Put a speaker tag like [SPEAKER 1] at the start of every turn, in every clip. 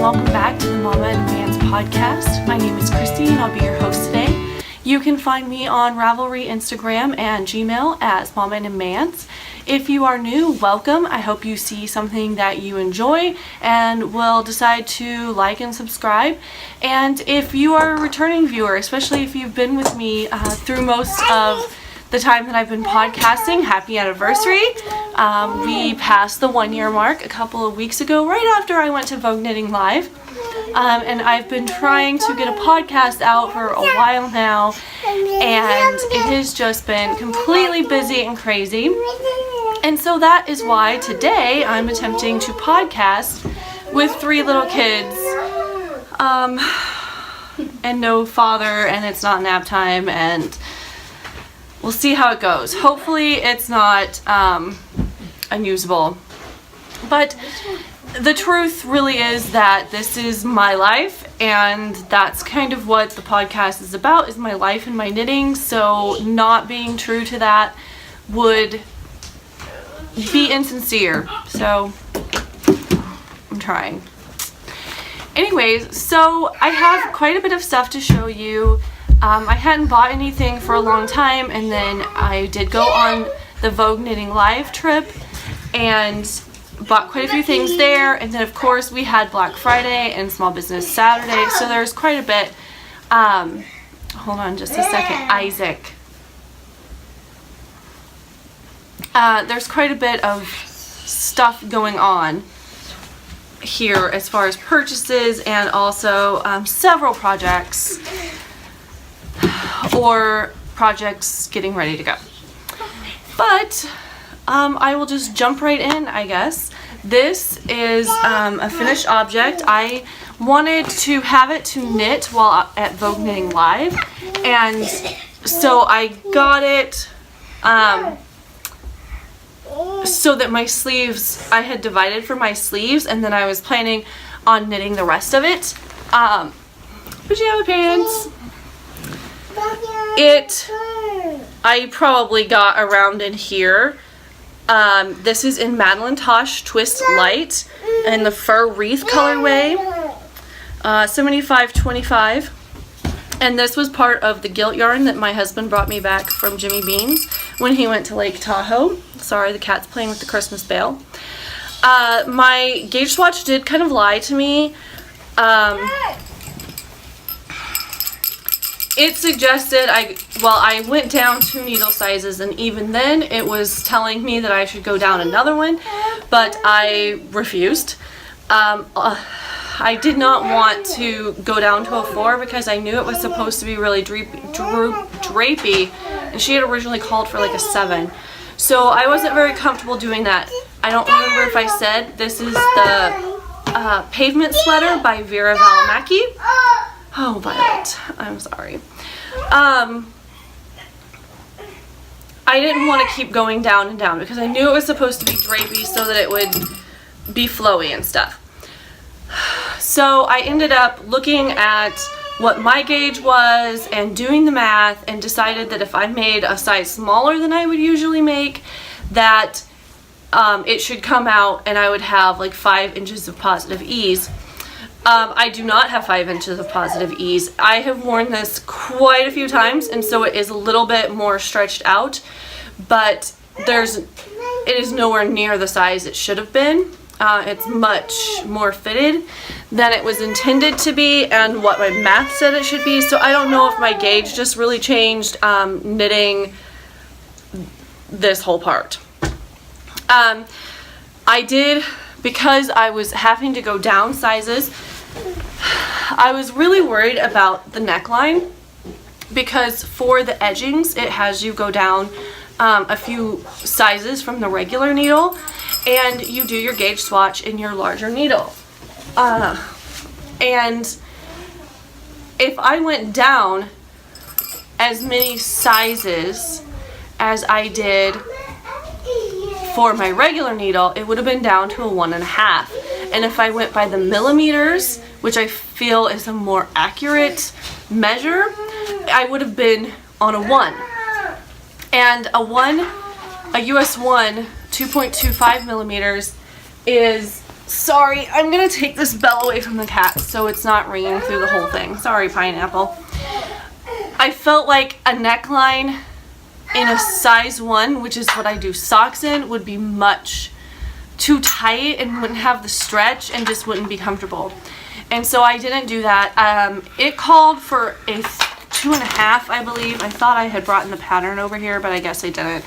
[SPEAKER 1] welcome back to the Mama and Manse podcast. My name is Christy and I'll be your host today. You can find me on Ravelry, Instagram, and Gmail as Mama and Manse. If you are new, welcome. I hope you see something that you enjoy and will decide to like and subscribe. And if you are a returning viewer, especially if you've been with me through most of the time that I've been podcasting, happy anniversary. We passed the 1 year mark a couple of weeks ago, right after I went to Vogue Knitting Live. And I've been trying to get a podcast out for a while now, and it has just been completely busy and crazy. And so that is why today I'm attempting to podcast with 3 little kids, and no father, and it's not nap time, and we'll see how it goes. Hopefully it's not unusable. But the truth really is that this is my life, and that's kind of what the podcast is about, is my life and my knitting. So not being true to that would be insincere. So I'm trying. Anyways, so I have quite a bit of stuff to show you. I hadn't bought anything for a long time, and then I did go on the Vogue Knitting Live trip and bought quite a few things there. And then of course we had Black Friday and Small Business Saturday, so there's quite a bit. Hold on just a second, Isaac. There's quite a bit of stuff going on here as far as purchases, and also several projects or projects getting ready to go. But I will just jump right in, I guess. This is a finished object. I wanted to have it to knit while at Vogue Knitting Live, and so I got it so that my sleeves, I had divided for my sleeves, and then I was planning on knitting the rest of it. Pajama pants. I probably got around in here. This is in Madeline Tosh Twist Light in the fur wreath colorway, 75.25, and this was part of the gilt yarn that my husband brought me back from Jimmy Bean's when he went to Lake Tahoe. Sorry, the cat's playing with the Christmas bale. My gauge swatch did kind of lie to me. It suggested I went down 2 needle sizes, and even then it was telling me that I should go down another one, but I refused. I did not want to go down to a 4 because I knew it was supposed to be really drapey, and she had originally called for like a 7. So I wasn't very comfortable doing that. I don't remember if I said this is the Pavement Sweater by Vera Valimaki. Oh, Violet, I'm sorry. I didn't want to keep going down and down because I knew it was supposed to be drapey so that it would be flowy and stuff. So I ended up looking at what my gauge was and doing the math, and decided that if I made a size smaller than I would usually make, that it should come out and I would have like 5 inches of positive ease. I do not have 5 inches of positive ease. I have worn this quite a few times, and so it is a little bit more stretched out, but it is nowhere near the size it should have been. It's much more fitted than it was intended to be and what my math said it should be, so I don't know if my gauge just really changed knitting this whole part. I did, because I was having to go down sizes, I was really worried about the neckline, because for the edgings it has you go down a few sizes from the regular needle, and you do your gauge swatch in your larger needle. And if I went down as many sizes as I did for my regular needle, it would have been down to a 1.5. And if I went by the millimeters, which I feel is a more accurate measure, I would have been on a 1. And a US 1 2.25 millimeters is Sorry, I'm gonna take this bell away from the cat so it's not ringing through the whole thing. Sorry, Pineapple. I felt like a neckline in a size 1, which is what I do socks in, would be much too tight and wouldn't have the stretch and just wouldn't be comfortable. And so I didn't do that. It called for a 2.5, I believe. I thought I had brought in the pattern over here, but I guess I didn't.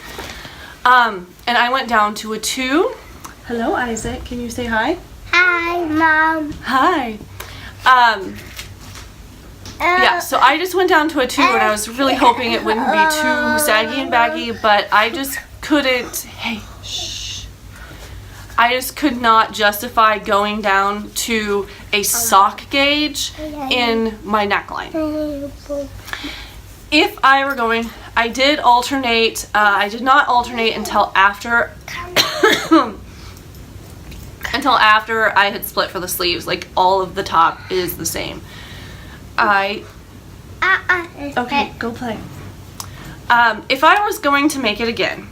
[SPEAKER 1] And I went down to a 2. Hello, Isaac. Can you say hi?
[SPEAKER 2] Hi, Mom.
[SPEAKER 1] Hi. Yeah, so I just went down to a 2, and I was really hoping it wouldn't be too saggy and baggy, but I just couldn't. Hey, shh. I just could not justify going down to a sock gauge in my neckline. If I were going, I did alternate. I did not alternate until after until after I had split for the sleeves. Like, all of the top is the same. Okay, go play. If I was going to make it again,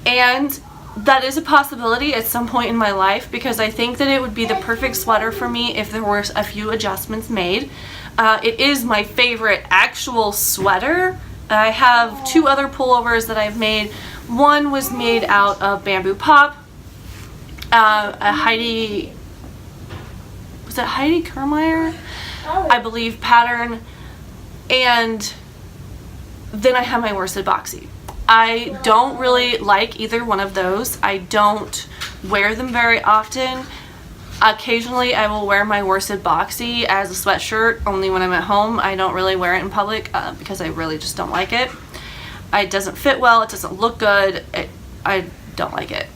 [SPEAKER 1] and that is a possibility at some point in my life, because I think that it would be the perfect sweater for me if there were a few adjustments made. It is my favorite actual sweater. I have 2 other pullovers that I've made. One was made out of bamboo pop, a Heidi Kermeyer, I believe, pattern, and then I have my worsted boxy. I don't really like either one of those. I don't wear them very often. Occasionally I will wear my worsted boxy as a sweatshirt, only when I'm at home. I don't really wear it in public because I really just don't like it. It doesn't fit well, it doesn't look good, I don't like it.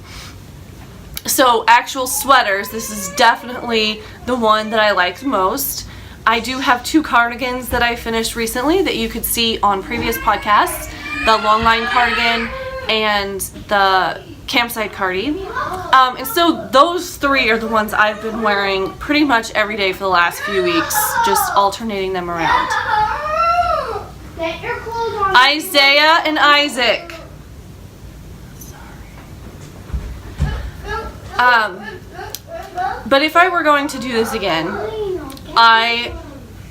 [SPEAKER 1] So actual sweaters, this is definitely the one that I like the most. I do have 2 cardigans that I finished recently that you could see on previous podcasts. The long line cardigan and the campsite cardi. And so those 3 are the ones I've been wearing pretty much every day for the last few weeks, just alternating them around.
[SPEAKER 2] Get your clothes on.
[SPEAKER 1] Isaiah and Isaac. But if I were going to do this again, I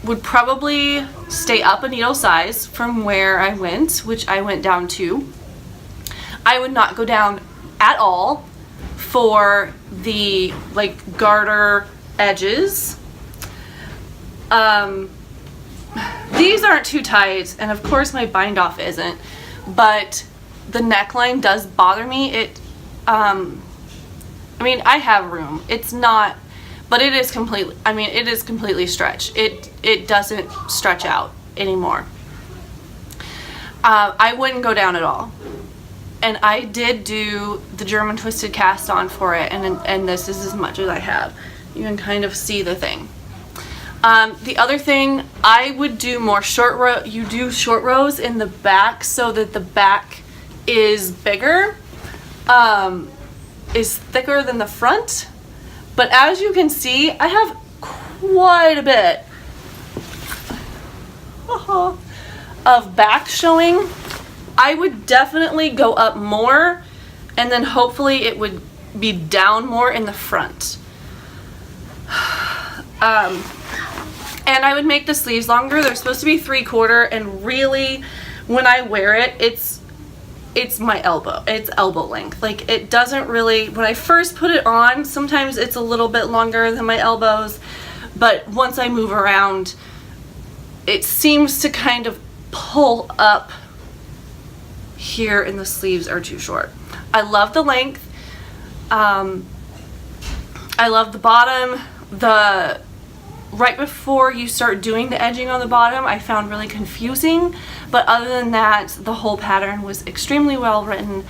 [SPEAKER 1] would probably stay up a needle size from where I went, which I went down to. I would not go down at all for the garter edges. These aren't too tight, and of course my bind off isn't, but the neckline does bother me. I mean, I have room. It's not, but it is completely, it is completely stretched. It doesn't stretch out anymore. I wouldn't go down at all. And I did do the German twisted cast on for it, and this is as much as I have. You can kind of see the thing. The other thing, I would do more short row. You do short rows in the back so that the back is bigger, is thicker than the front. But as you can see, I have quite a bit of back showing. I would definitely go up more, and then hopefully it would be down more in the front. And I would make the sleeves longer. They're supposed to be 3/4, and really, when I wear it, it's my elbow. It's elbow length. Like, it doesn't really, when I first put it on, sometimes it's a little bit longer than my elbows, but once I move around, it seems to kind of pull up here, and the sleeves are too short. I love the length. I love the bottom. Right before you start doing the edging on the bottom, I found really confusing, but other than that, the whole pattern was extremely well written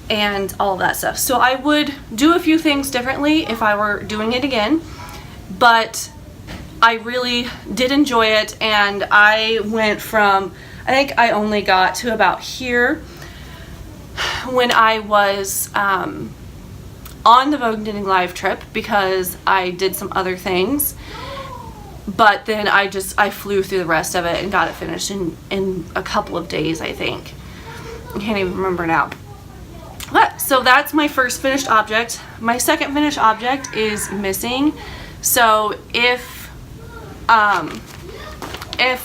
[SPEAKER 1] and all of that stuff. So I would do a few things differently if I were doing it again, but I really did enjoy it, and I went from, I think I only got to about here when I was on the Vogue Knitting Live trip, because I did some other things. But then I flew through the rest of it and got it finished in a couple of days, I think. I can't even remember now. But so So that's my first finished object. My second finished object is missing. So if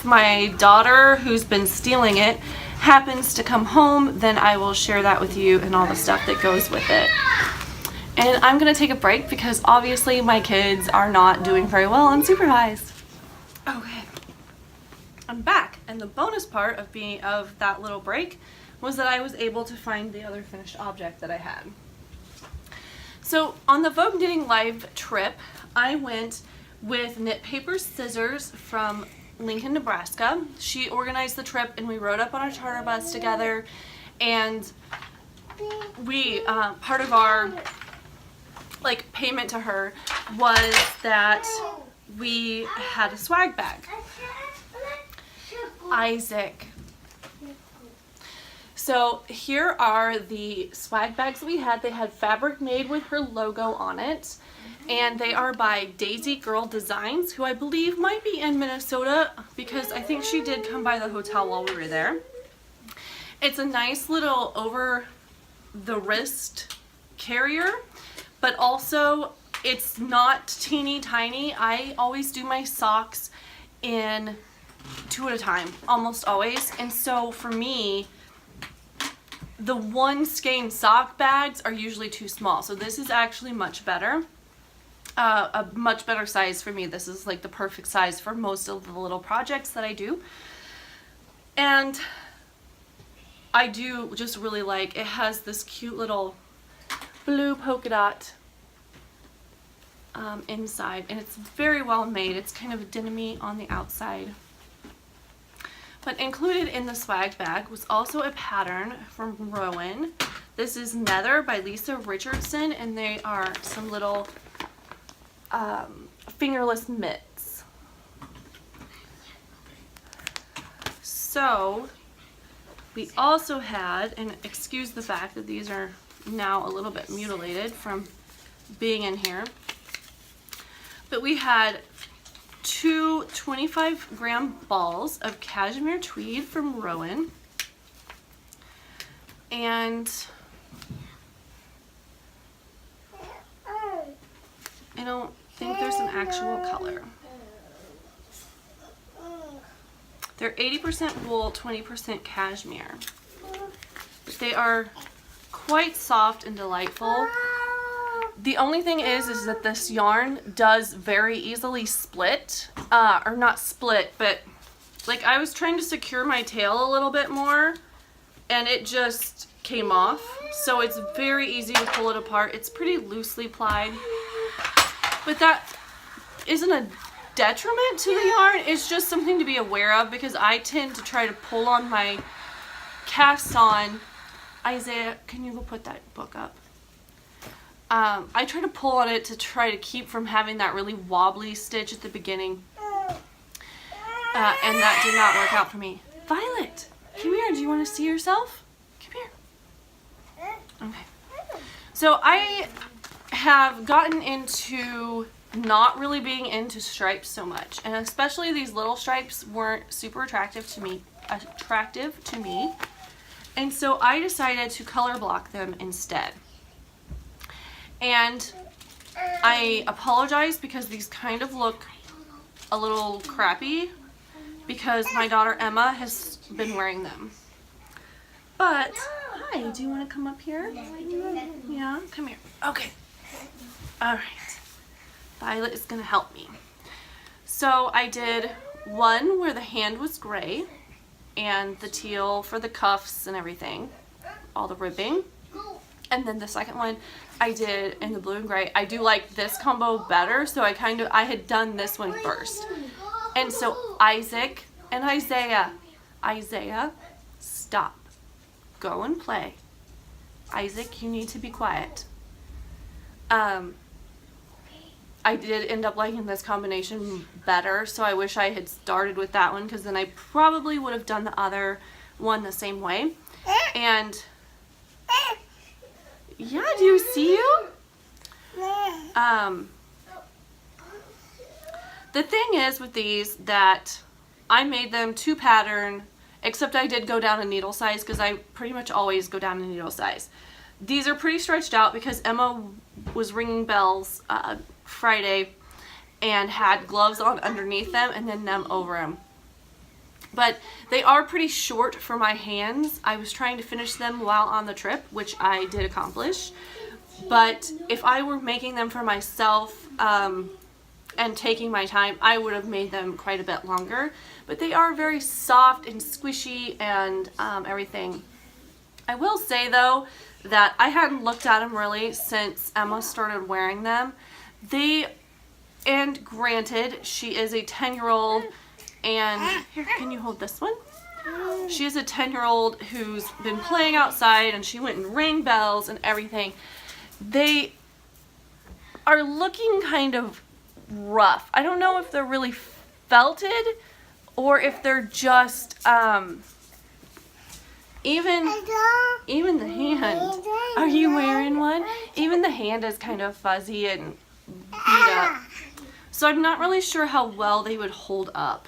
[SPEAKER 1] my daughter, who's been stealing it, happens to come home, then I will share that with you and all the stuff that goes with it. And I'm gonna take a break because obviously my kids are not doing very well unsupervised. Okay, I'm back, and the bonus part of that little break was that I was able to find the other finished object that I had. So on the Vogue Knitting Live trip, I went with Knit Paper Scissors from Lincoln, Nebraska. She organized the trip and we rode up on a charter bus together, and we part of our like payment to her was that we had a swag bag. Isaac. So here are the swag bags that we had. They had fabric made with her logo on it, and they are by Daisy Girl Designs, who I believe might be in Minnesota because I think she did come by the hotel while we were there. It's a nice little over the wrist carrier, but also it's not teeny tiny. I always do my socks in 2 at a time, almost always, and so for me, the one skein sock bags are usually too small, so this is actually much better. A much better size for me. This is like the perfect size for most of the little projects that I do. And I do just really like, it has this cute little blue polka dot inside, and it's very well made. It's kind of denim-y on the outside. But included in the swag bag was also a pattern from Rowan. This is Nether by Lisa Richardson, and they are some little fingerless mitts. So we also had, and excuse the fact that these are now a little bit mutilated from being in here, but we had 2 25-gram balls of cashmere tweed from Rowan, and I don't think there's an actual color. They're 80% wool, 20% cashmere. But they are quite soft and delightful. The only thing is that this yarn does very easily split, or not split, but like I was trying to secure my tail a little bit more and it just came off. So it's very easy to pull it apart. It's pretty loosely plied, but that isn't a detriment to the yarn. It's just something to be aware of because I tend to try to pull on my casts on. Isaiah, can you go put that book up? I try to pull on it to try to keep from having that really wobbly stitch at the beginning, and that did not work out for me. Violet, come here. Do you want to see yourself? Come here. Okay. So I have gotten into not really being into stripes so much, and especially these little stripes weren't super attractive to me, and so I decided to color block them instead. And I apologize because these kind of look a little crappy because my daughter Emma has been wearing them. But, hi, do you want to come up here? Yeah, come here. Okay. Alright. Violet is going to help me. So I did one where the hand was gray and the teal for the cuffs and everything, all the ribbing. And then the second one I did in the blue and gray. I do like this combo better, so I had done this one first. And so Isaac and Isaiah, stop. Go and play. Isaac, you need to be quiet. I did end up liking this combination better, so I wish I had started with that one because then I probably would have done the other one the same way. And yeah, do you see you? The thing is with these that I made them to pattern, except I did go down a needle size because I pretty much always go down a needle size. These are pretty stretched out because Emma was ringing bells Friday and had gloves on underneath them and then them over them. But they are pretty short for my hands. I was trying to finish them while on the trip, which I did accomplish. But if I were making them for myself and taking my time, I would have made them quite a bit longer. But they are very soft and squishy and everything. I will say though that I hadn't looked at them really since Emma started wearing them. And granted, she is a 10-year-old, and here, can you hold this one? She is a 10-year-old who's been playing outside, and she went and rang bells and everything. They are looking kind of rough. I don't know if they're really felted or if they're just even the hand. Are you wearing one? Even the hand is kind of fuzzy and beat up. So I'm not really sure how well they would hold up.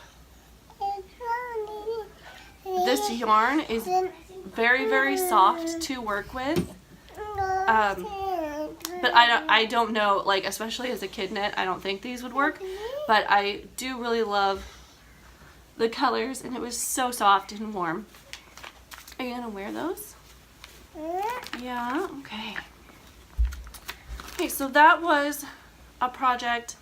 [SPEAKER 1] This yarn is very, very soft to work with. But I don't know, like, especially as a kid knit, I don't think these would work. But I do really love the colors, and it was so soft and warm. Are you gonna wear those? Yeah, okay. Okay, so that was a project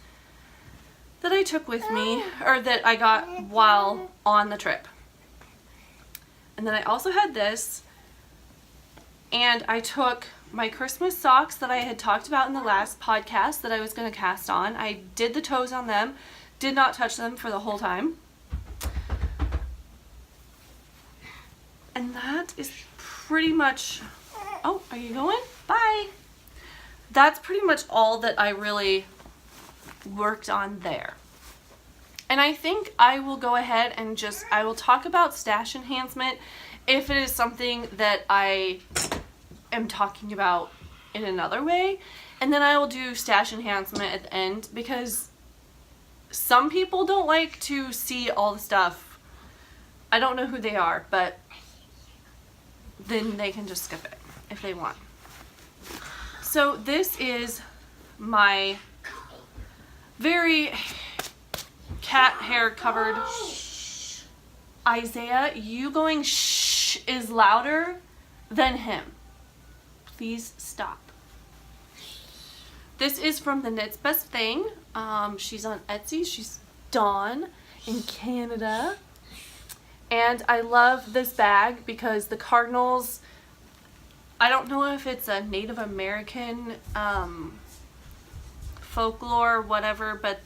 [SPEAKER 1] that I took with me, or that I got while on the trip. And then I also had this, and I took my Christmas socks that I had talked about in the last podcast that I was going to cast on. I did the toes on them, did not touch them for the whole time. And that is pretty much, oh, are you going? Bye. That's pretty much all that I really worked on there. And I think I will go ahead and I will talk about stash enhancement if it is something that I am talking about in another way. And then I will do stash enhancement at the end, because some people don't like to see all the stuff. I don't know who they are, but then they can just skip it if they want. So this is my very cat hair covered. Isaiah, you going shh is louder than him. Please stop. This is from the Knit's Best Thing. She's on Etsy. She's Dawn in Canada. And I love this bag because the cardinals, I don't know if it's a Native American folklore, whatever, but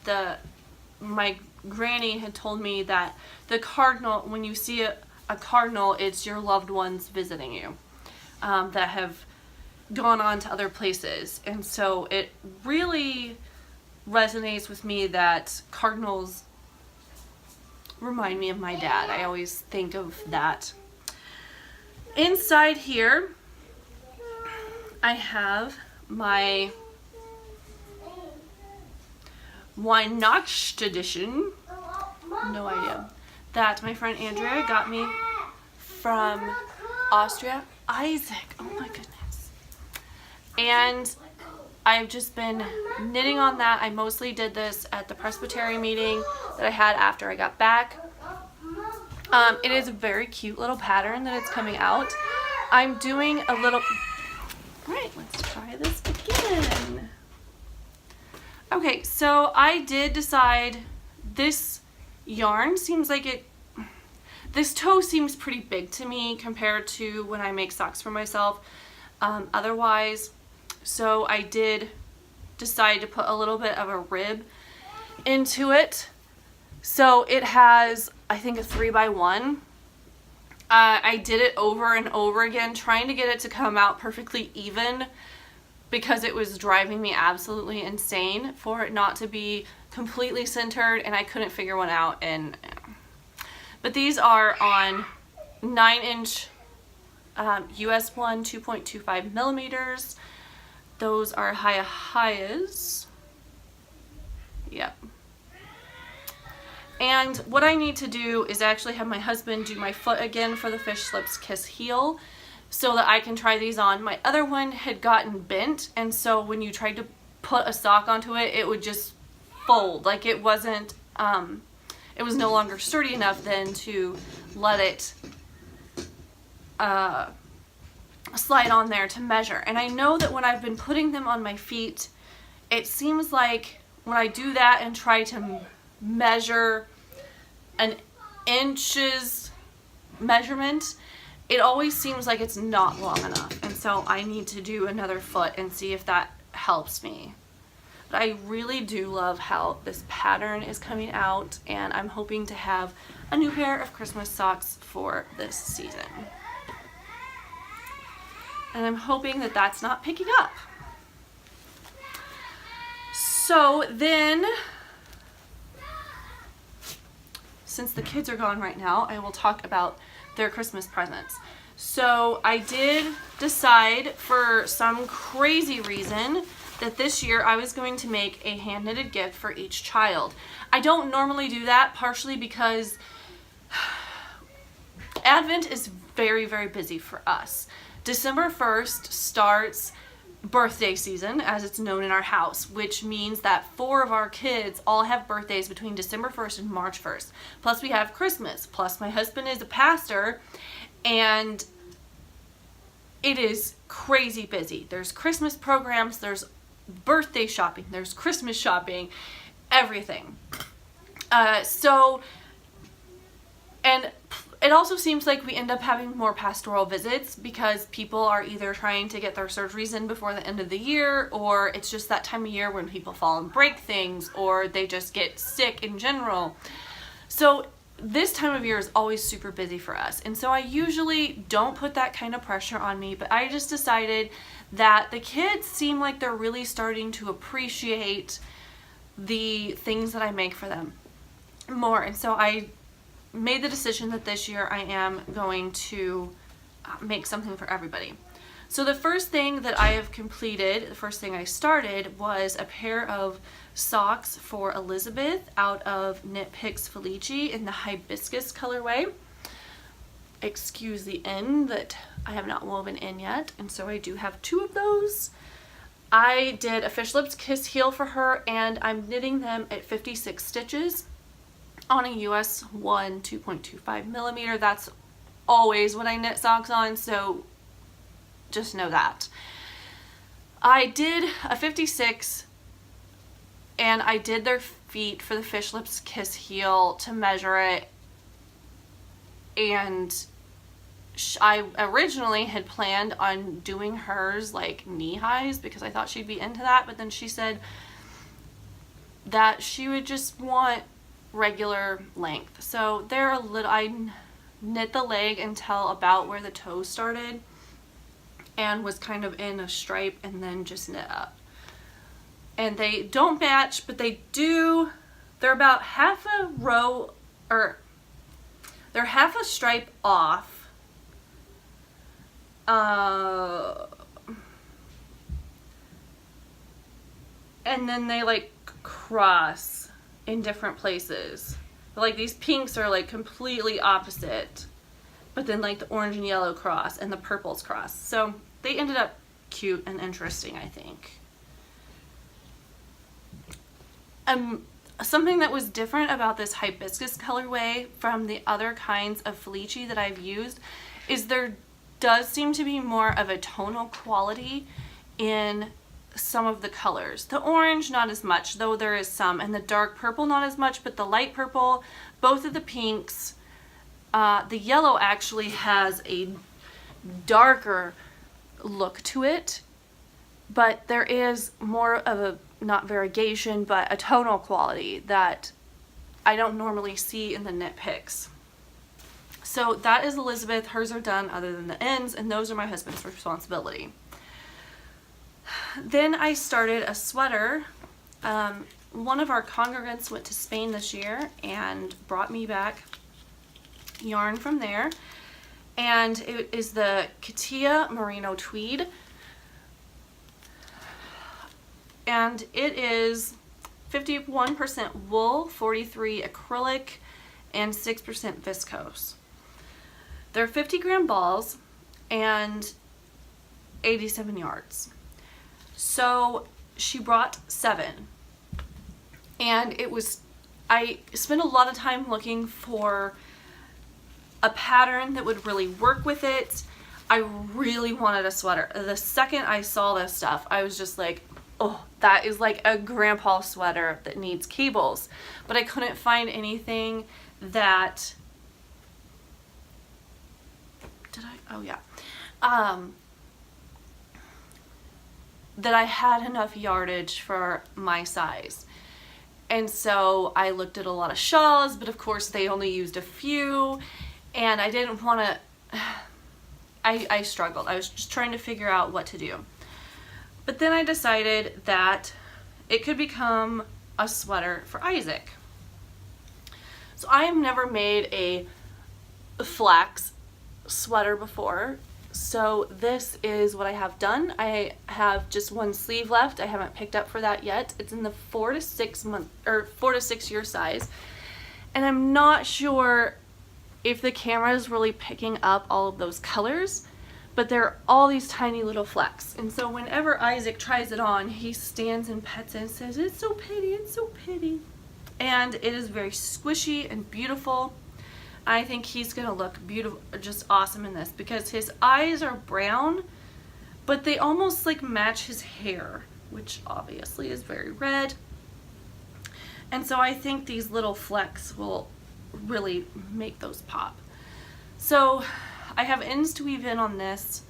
[SPEAKER 1] my granny had told me that the cardinal, when you see a cardinal, it's your loved ones visiting you that have gone on to other places. And so it really resonates with me that cardinals remind me of my dad. I always think of that. Inside here, I have my Weihnacht edition. No idea. That my friend Andrea got me from Austria. Isaac, oh my goodness. And I've just been knitting on that. I mostly did this at the Presbytery meeting that I had after I got back. It is a very cute little pattern that it's coming out. I'm doing a little... Right, let's try this again. Okay, so I did decide this yarn seems like it... This toe seems pretty big to me compared to when I make socks for myself. Otherwise, so I did decide to put a little bit of a rib into it. So it has, I think, a 3x1. I did it over and over again, trying to get it to come out perfectly even, because it was driving me absolutely insane for it not to be completely centered, and I couldn't figure one out. But these are on 9-inch US 1 2.25 millimeters. Those are Hayas. Yep. And what I need to do is actually have my husband do my foot again for the Fish Slips Kiss heel, so that I can try these on. My other one had gotten bent, and so when you tried to put a sock onto it, it would just fold. Like it wasn't, it was no longer sturdy enough then to let it slide on there to measure. And I know that when I've been putting them on my feet, it seems like when I do that and try to measure an inches measurement, it always seems like it's not long enough. And so I need to do another foot and see if that helps me. But I really do love how this pattern is coming out, and I'm hoping to have a new pair of Christmas socks for this season. And I'm hoping that that's not picking up. So then, since the kids are gone right now, I will talk about their Christmas presents. So I did decide for some crazy reason that this year I was going to make a hand-knitted gift for each child. I don't normally do that, partially because Advent is very, very busy for us. December 1st starts birthday season, as it's known in our house, which means that 4 of our kids all have birthdays between December 1st and March 1st. Plus we have Christmas. Plus my husband is a pastor, and it is crazy busy. There's Christmas programs, there's birthday shopping, there's Christmas shopping, everything. And it also seems like we end up having more pastoral visits because people are either trying to get their surgeries in before the end of the year, or it's just that time of year when people fall and break things, or they just get sick in general. So this time of year is always super busy for us. And so I usually don't put that kind of pressure on me, but I just decided that the kids seem like they're really starting to appreciate the things that I make for them more. And so I made the decision that this year I am going to make something for everybody. So the first thing that I have completed, the first thing I started, was a pair of socks for Elizabeth out of Knit Picks Felici in the hibiscus colorway. Excuse the end that I have not woven in yet, and so I do have 2 of those. I did a Fish Lips Kiss heel for her, and I'm knitting them at 56 stitches on a US 1 2.25 millimeter. That's always what I knit socks on, so just know that. I did a 56, and I did their feet for the Fish Lips Kiss heel to measure it, and I originally had planned on doing hers like knee highs because I thought she'd be into that, but then she said that she would just want regular length. So they're a little, I knit the leg until about where the toe started and was kind of in a stripe, and then just knit up. And they don't match, but they do, they're about half a row, or they're half a stripe off. And then they like cross in different places. But like these pinks are like completely opposite, but then like the orange and yellow cross and the purples cross. So they ended up cute and interesting, I think. Something that was different about this hibiscus colorway from the other kinds of Felici that I've used is there does seem to be more of a tonal quality in some of the colors. The orange, not as much, though there is some, and the dark purple, not as much, but the light purple, both of the pinks, the yellow actually has a darker look to it, but there is more of a, not variegation, but a tonal quality that I don't normally see in the Knit Picks. So that is Elizabeth. Hers are done other than the ends, and those are my husband's responsibility. Then I started a sweater. One of our congregants went to Spain this year and brought me back yarn from there. And it is the Katia Merino Tweed. And it is 51% wool, 43 acrylic, and 6% viscose. They're 50-gram balls, and 87 yards. So she brought 7, and I spent a lot of time looking for a pattern that would really work with it. I really wanted a sweater. The second I saw this stuff, I was just like, oh, that is like a grandpa sweater that needs cables. But I couldn't find anything that, that I had enough yardage for my size. And so I looked at a lot of shawls, but of course they only used a few, and I didn't want to, I struggled. I was just trying to figure out what to do. But then I decided that it could become a sweater for Isaac. So I have never made a flax sweater before. So this is what I have done. I have just one sleeve left. I haven't picked up for that yet. It's in the 4 to 6 year size. And I'm not sure if the camera is really picking up all of those colors, but there are all these tiny little flecks. And so whenever Isaac tries it on, he stands and pets it and says, "It's so pretty, it's so pretty." And it is very squishy and beautiful. I think he's gonna look beautiful, just awesome in this, because his eyes are brown, but they almost like match his hair, which obviously is very red. And so I think these little flecks will really make those pop. So I have ends to weave in on this,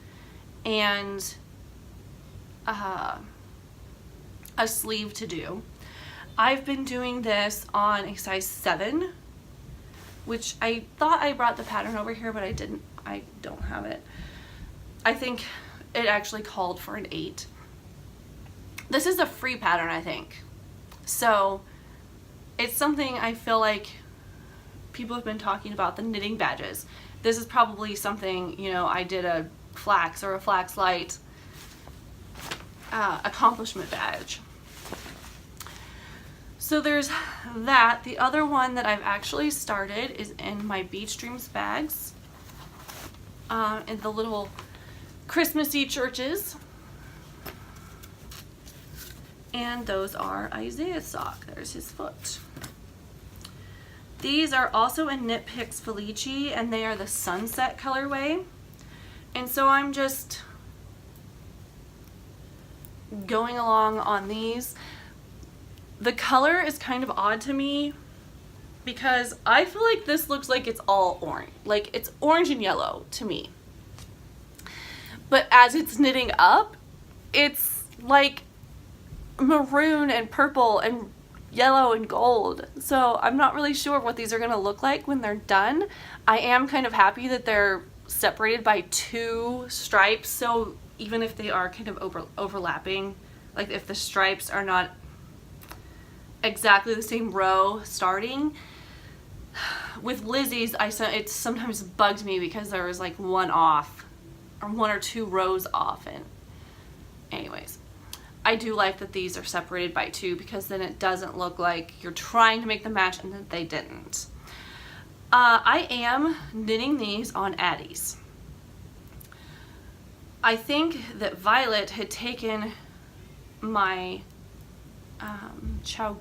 [SPEAKER 1] and a sleeve to do. I've been doing this on a size 7, which I thought I brought the pattern over here, but I didn't. I don't have it. I think it actually called for an 8. This is a free pattern, I think. So it's something I feel like people have been talking about, the knitting badges. This is probably something, you know, I did a flax or a flax light accomplishment badge. So there's that. The other one that I've actually started is in my Beach Dreams bags, in the little Christmassy churches. And those are Isaiah's sock. There's his foot. These are also in Knit Picks Felici, and they are the sunset colorway. And so I'm just going along on these. The color is kind of odd to me because I feel like this looks like it's all orange. Like it's orange and yellow to me. But as it's knitting up, it's like maroon and purple and yellow and gold. So I'm not really sure what these are going to look like when they're done. I am kind of happy that they're separated by 2 stripes. So even if they are kind of overlapping, like if the stripes are not exactly the same row starting. With Lizzie's, it sometimes bugged me because there was like one off, or 1 or 2 rows off. And anyways, I do like that these are separated by 2, because then it doesn't look like you're trying to make them match and that they didn't. I am knitting these on Addie's. I think that Violet had taken my Chow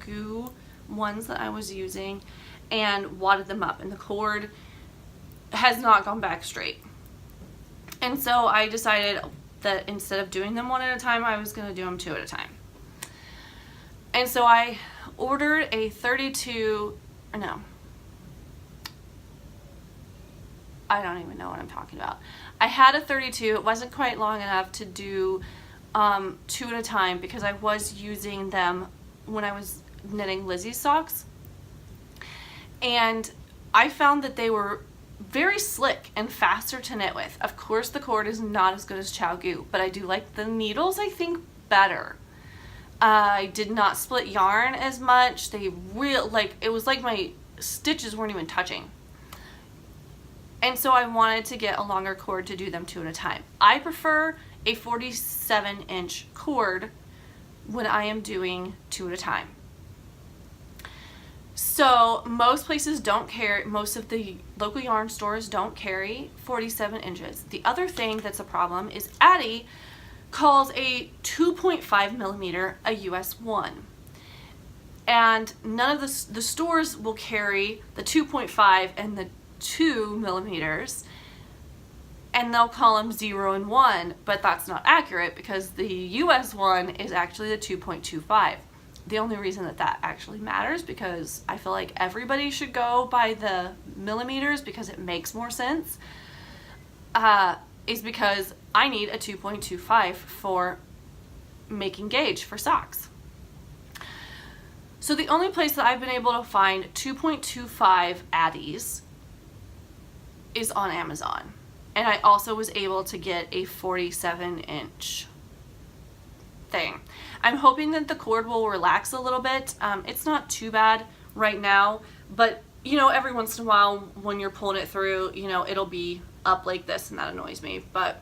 [SPEAKER 1] ones that I was using and wadded them up, and the cord has not gone back straight. And so I decided that instead of doing them one at a time, I was going to do them 2 at a time. And so I ordered a 32, no, I don't even know what I'm talking about. I had a 32, it wasn't quite long enough to do 2 at a time, because I was using them when I was knitting Lizzie's socks, and I found that they were very slick and faster to knit with. Of course the cord is not as good as Chow, but I do like the needles, I think, better. I did not split yarn as much. It was like my stitches weren't even touching. And so I wanted to get a longer cord to do them 2 at a time. I prefer a 47-inch cord when I am doing 2 at a time. So most places don't carry, most of the local yarn stores don't carry 47 inches. The other thing that's a problem is Addie calls a 2.5 millimeter a US 1. And none of the stores will carry the 2.5 and the 2 millimeters, and they'll call them 0 and 1, but that's not accurate because the US 1 is actually the 2.25. The only reason that actually matters, because I feel like everybody should go by the millimeters because it makes more sense, is because I need a 2.25 for making gauge for socks. So the only place that I've been able to find 2.25 Addies is on Amazon. And I also was able to get a 47-inch thing. I'm hoping that the cord will relax a little bit. It's not too bad right now, but you know, every once in a while when you're pulling it through, you know, it'll be up like this and that annoys me. But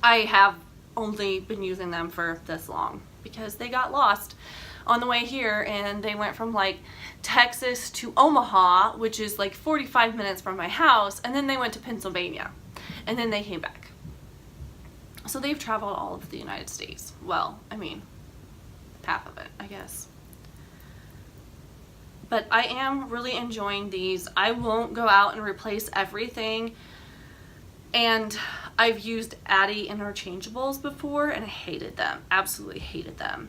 [SPEAKER 1] I have only been using them for this long because they got lost on the way here, and they went from like Texas to Omaha, which is like 45 minutes from my house, and then they went to Pennsylvania, and then they came back. So they've traveled all of the United States. Well, I mean, half of it, I guess. But I am really enjoying these. I won't go out and replace everything. And I've used Addie interchangeables before, and I hated them. Absolutely hated them.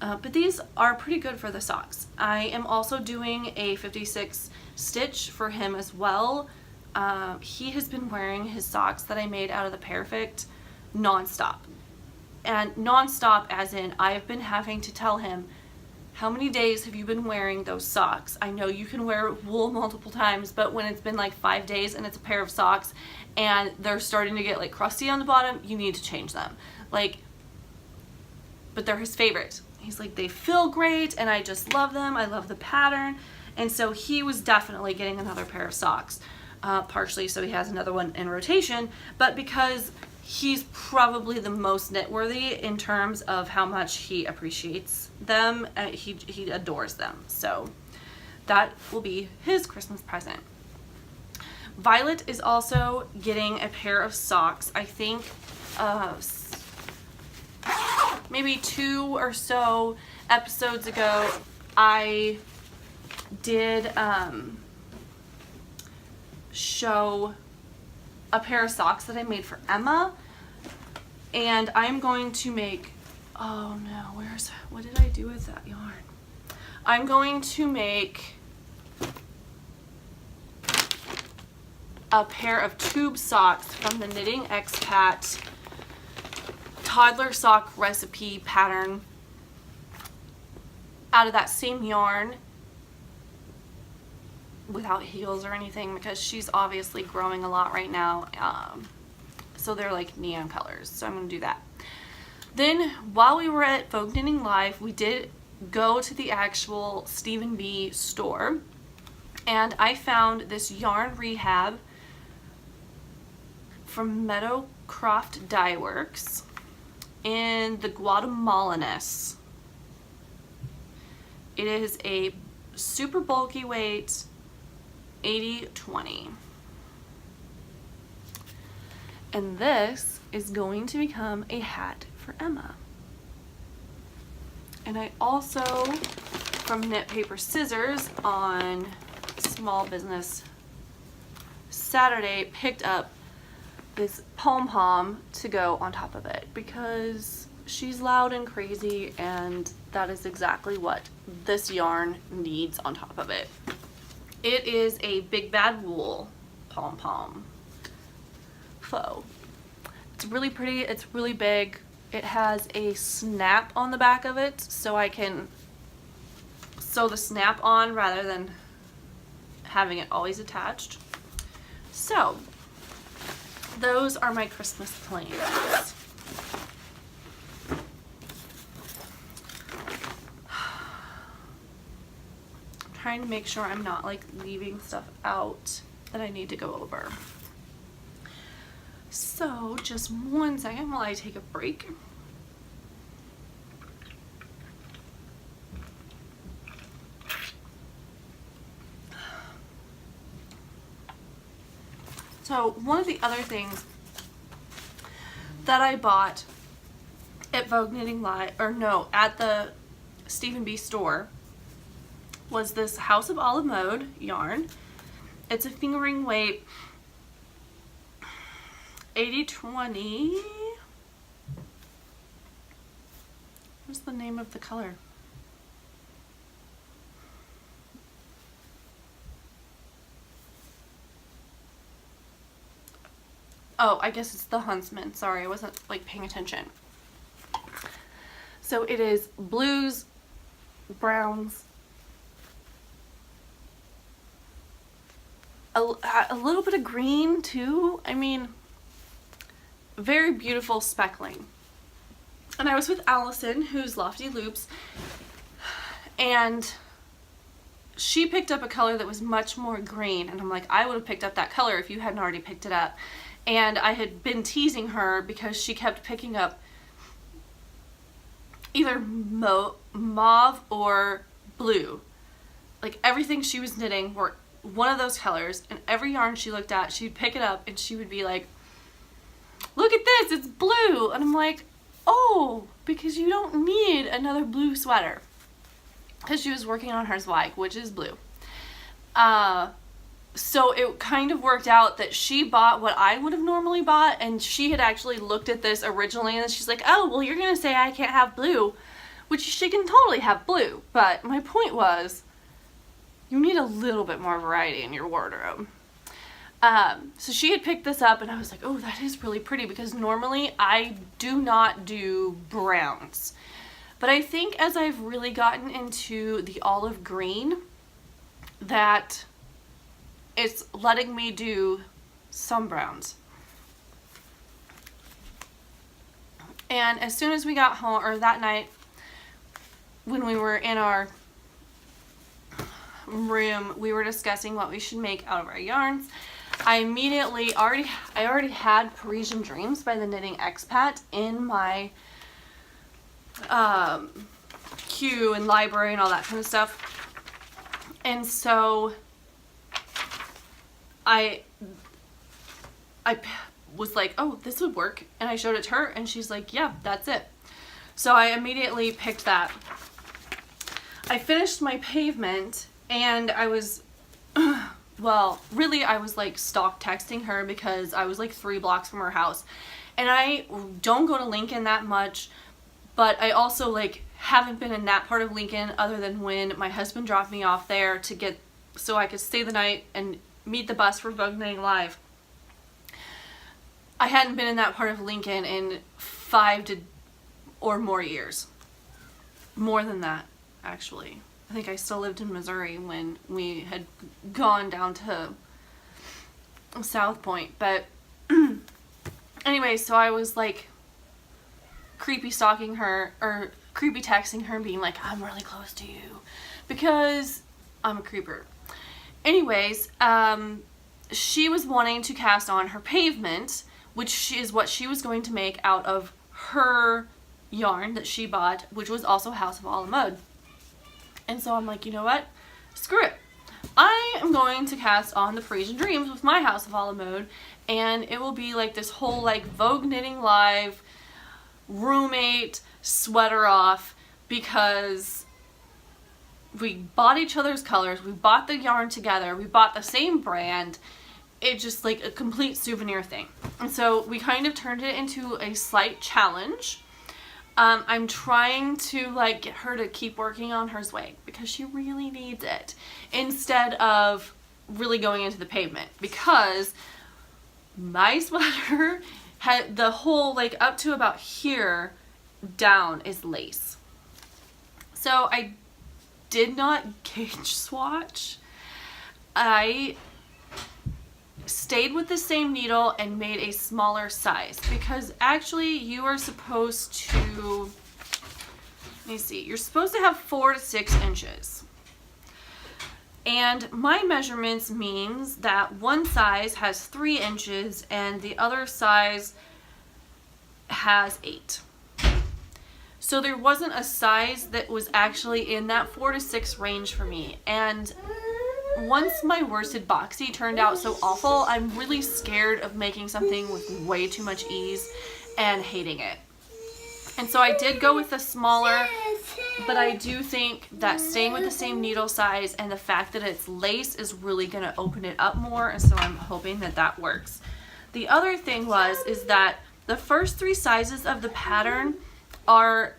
[SPEAKER 1] But these are pretty good for the socks. I am also doing a 56 stitch for him as well. He has been wearing his socks that I made out of the Perfect nonstop. And nonstop as in I've been having to tell him, how many days have you been wearing those socks? I know you can wear wool multiple times, but when it's been like 5 days and it's a pair of socks and they're starting to get like crusty on the bottom, you need to change them. Like, but they're his favorite. He's like, they feel great and I just love them. I love the pattern. And so he was definitely getting another pair of socks, partially so he has another one in rotation, but because he's probably the most knit-worthy in terms of how much he appreciates them. He adores them. So that will be his Christmas present. Violet is also getting a pair of socks. I think maybe 2 or so episodes ago, I did show a pair of socks that I made for Emma, and I'm going to make, oh no, what did I do with that yarn? I'm going to make a pair of tube socks from the Knitting Expat toddler sock recipe pattern out of that same yarn, without heels or anything, because she's obviously growing a lot right now. So they're like neon colors, so I'm going to do that. Then while we were at Vogue Knitting Live, we did go to the actual Stephen B store, and I found this yarn rehab from Meadowcroft Dye Works in the Guatemalaness. It is a super bulky weight, 80/20. And this is going to become a hat for Emma. And I also, from Knit Paper Scissors on Small Business Saturday, picked up this pom-pom to go on top of it because she's loud and crazy, and that is exactly what this yarn needs on top of it. It is a Big Bad Wool pom-pom faux. It's really pretty, it's really big. It has a snap on the back of it, so I can sew the snap on rather than having it always attached. So those are my Christmas plans. I'm trying to make sure I'm not like leaving stuff out that I need to go over. So just 1 second while I take a break. So one of the other things that I bought at Vogue Knitting Live, or no, at the Stephen B store, was this House of a la Mode yarn. It's a fingering weight 80/20. What's the name of the color? Oh, I guess it's the Huntsman. Sorry, I wasn't like paying attention. So it is blues, browns, a little bit of green too. I mean, very beautiful speckling. And I was with Allison, who's Lofty Loops, and she picked up a color that was much more green, and I'm like, I would have picked up that color if you hadn't already picked it up. And I had been teasing her because she kept picking up either mauve or blue. Like everything she was knitting were one of those colors, and every yarn she looked at, she'd pick it up and she would be like, look at this, it's blue. And I'm like, oh, because you don't need another blue sweater. Because she was working on her Zweig, which is blue. So it kind of worked out that she bought what I would have normally bought, and she had actually looked at this originally, and she's like, oh, well, you're going to say I can't have blue, which she can totally have blue. But my point was, you need a little bit more variety in your wardrobe. So she had picked this up, and I was like, oh, that is really pretty, because normally I do not do browns. But I think as I've really gotten into the olive green, that it's letting me do some browns. And as soon as we got home, or that night when we were in our room, we were discussing what we should make out of our yarns. I already had Parisian Dreams by the Knitting Expat in my queue and library and all that kind of stuff. And so I was like, oh, this would work. And I showed it to her, and she's like, yeah, that's it. So I immediately picked that. I finished my pavement, and I was, well, really I was like stalk texting her because I was like 3 blocks from her house. And I don't go to Lincoln that much, but I also like haven't been in that part of Lincoln other than when my husband dropped me off there to get, so I could stay the night and meet the bus for Vogue Knitting Live. I hadn't been in that part of Lincoln in 5 or more years. More than that, actually. I think I still lived in Missouri when we had gone down to South Point. But anyway, so I was like creepy stalking her, or creepy texting her and being like, I'm really close to you, because I'm a creeper. Anyways, she was wanting to cast on her pavement, which is what she was going to make out of her yarn that she bought, which was also House of a la Mode. And so I'm like, you know what? Screw it. I am going to cast on the Parisian Dreams with my House of a la Mode, and it will be like this whole like Vogue Knitting Live roommate sweater off, because we bought each other's colors, we bought the yarn together, we bought the same brand. It's just like a complete souvenir thing. And so we kind of turned it into a slight challenge. I'm trying to like get her to keep working on her Zweig because she really needs it, instead of really going into the pavement, because my sweater had the whole like up to about here down is lace. So I did not gauge swatch. I stayed with the same needle and made a smaller size, because actually you are supposed to, let me see, you're supposed to have 4 to 6 inches. And my measurements means that one size has 3 inches and the other size has 8. So there wasn't a size that was actually in that 4 to 6 range for me. And once my worsted boxy turned out so awful, I'm really scared of making something with way too much ease and hating it. And so I did go with the smaller, but I do think that staying with the same needle size and the fact that it's lace is really going to open it up more, and so I'm hoping that that works. The other thing is that the first 3 sizes of the pattern are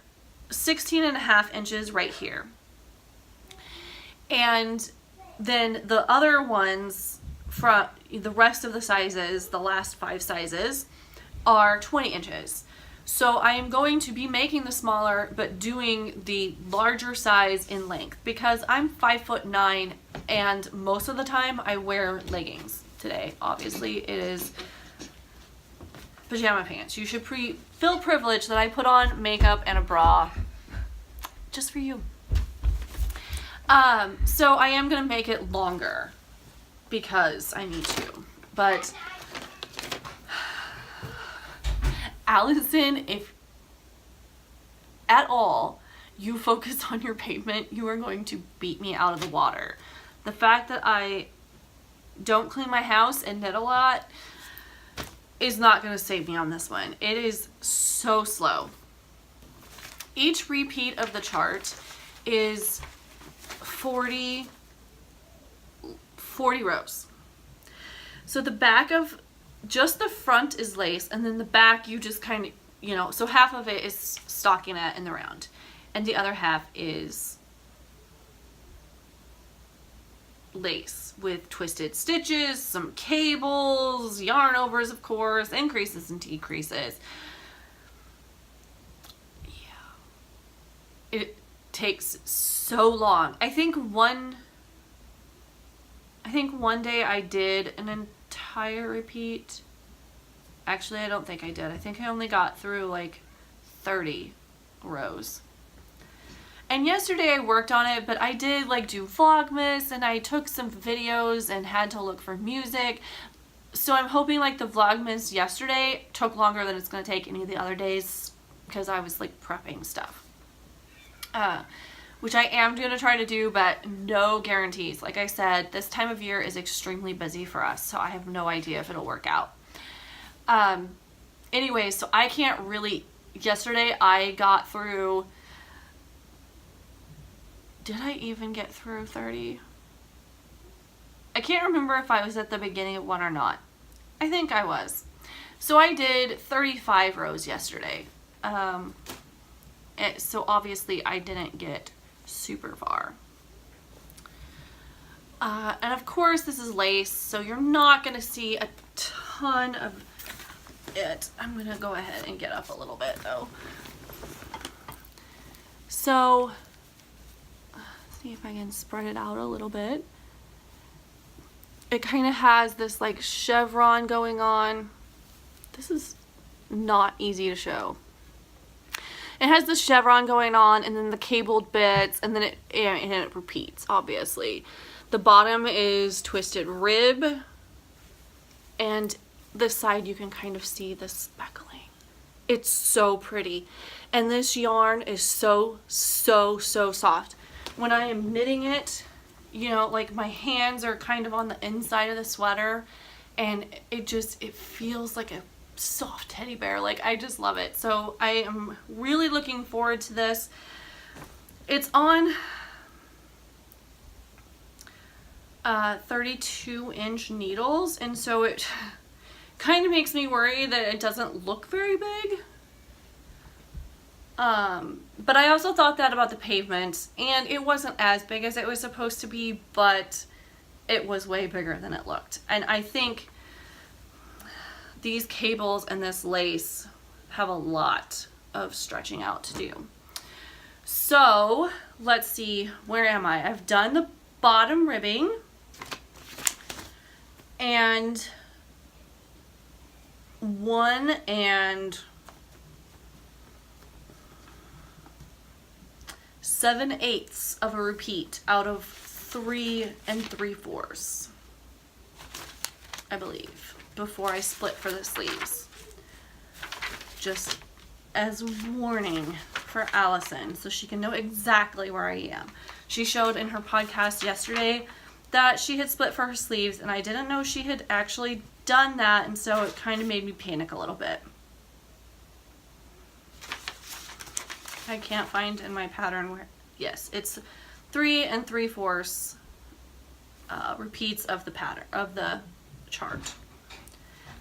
[SPEAKER 1] 16.5 inches right here. And then the other ones, from the rest of the sizes, the last 5 sizes, are 20 inches. So I am going to be making the smaller, but doing the larger size in length because I'm 5'9", and most of the time I wear leggings. Today, obviously, it is pajama pants. You should feel privileged that I put on makeup and a bra just for you. So I am gonna make it longer because I need to, but Allison, if at all you focus on your pavement, you are going to beat me out of the water. The fact that I don't clean my house and knit a lot is not going to save me on this one. It is so slow. Each repeat of the chart is 40 rows. So the back of just the front is lace, and then the back you just kind of, you know, so half of it is stockinette in the round, and the other half is lace with twisted stitches, some cables, yarn overs, of course, increases and decreases. Yeah. It takes so long. I think one day I did an entire repeat. Actually, I don't think I did. I think I only got through like 30 rows. And yesterday I worked on it, but I did like do Vlogmas, and I took some videos and had to look for music. So I'm hoping like the Vlogmas yesterday took longer than it's going to take any of the other days because I was like prepping stuff. Which I am going to try to do, but no guarantees. Like I said, this time of year is extremely busy for us, so I have no idea if it'll work out. Anyway, so I can't really, yesterday I got through, did I even get through 30? I can't remember if I was at the beginning of one or not. I think I was. So I did 35 rows yesterday. So obviously I didn't get super far. And of course this is lace, so you're not going to see a ton of it. I'm going to go ahead and get up a little bit though. So, see if I can spread it out a little bit. It kind of has this like chevron going on. This is not easy to show. It has the chevron going on, and then the cabled bits, and then it repeats, obviously. The bottom is twisted rib, and this side you can kind of see the speckling. It's so pretty. And this yarn is so soft. When I am knitting it, you know, like my hands are kind of on the inside of the sweater, and it feels like a soft teddy bear. Like, I just love it. So I am really looking forward to this. It's on 32-inch needles, and so it kind of makes me worry that it doesn't look very big. But I also thought that about the pavement, and it wasn't as big as it was supposed to be, but it was way bigger than it looked. And I think these cables and this lace have a lot of stretching out to do. So let's see, where am I? I've done the bottom ribbing, and 1 7/8 of a repeat out of 3 3/4, I believe, before I split for the sleeves. Just as warning for Allison, so she can know exactly where I am. She showed in her podcast yesterday that she had split for her sleeves, and I didn't know she had actually done that, and so it kind of made me panic a little bit. I can't find in my pattern where, yes, it's 3 3/4 repeats of the pattern, of the chart.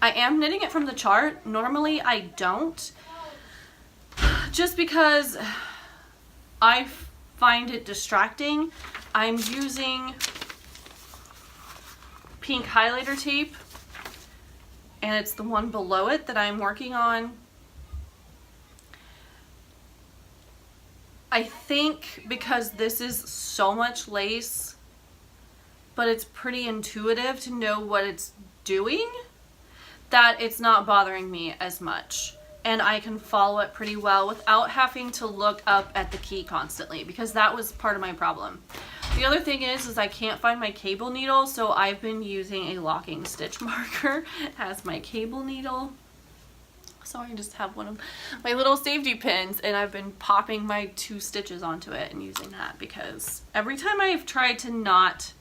[SPEAKER 1] I am knitting it from the chart. Normally I don't, just because I find it distracting. I'm using pink highlighter tape, and it's the one below it that I'm working on. I think because this is so much lace, but it's pretty intuitive to know what it's doing, that it's not bothering me as much. And I can follow it pretty well without having to look up at the key constantly, because that was part of my problem. The other thing is I can't find my cable needle, so I've been using a locking stitch marker as my cable needle. So I just have one of my little safety pins, and I've been popping my 2 stitches onto it and using that, because every time I've tried to not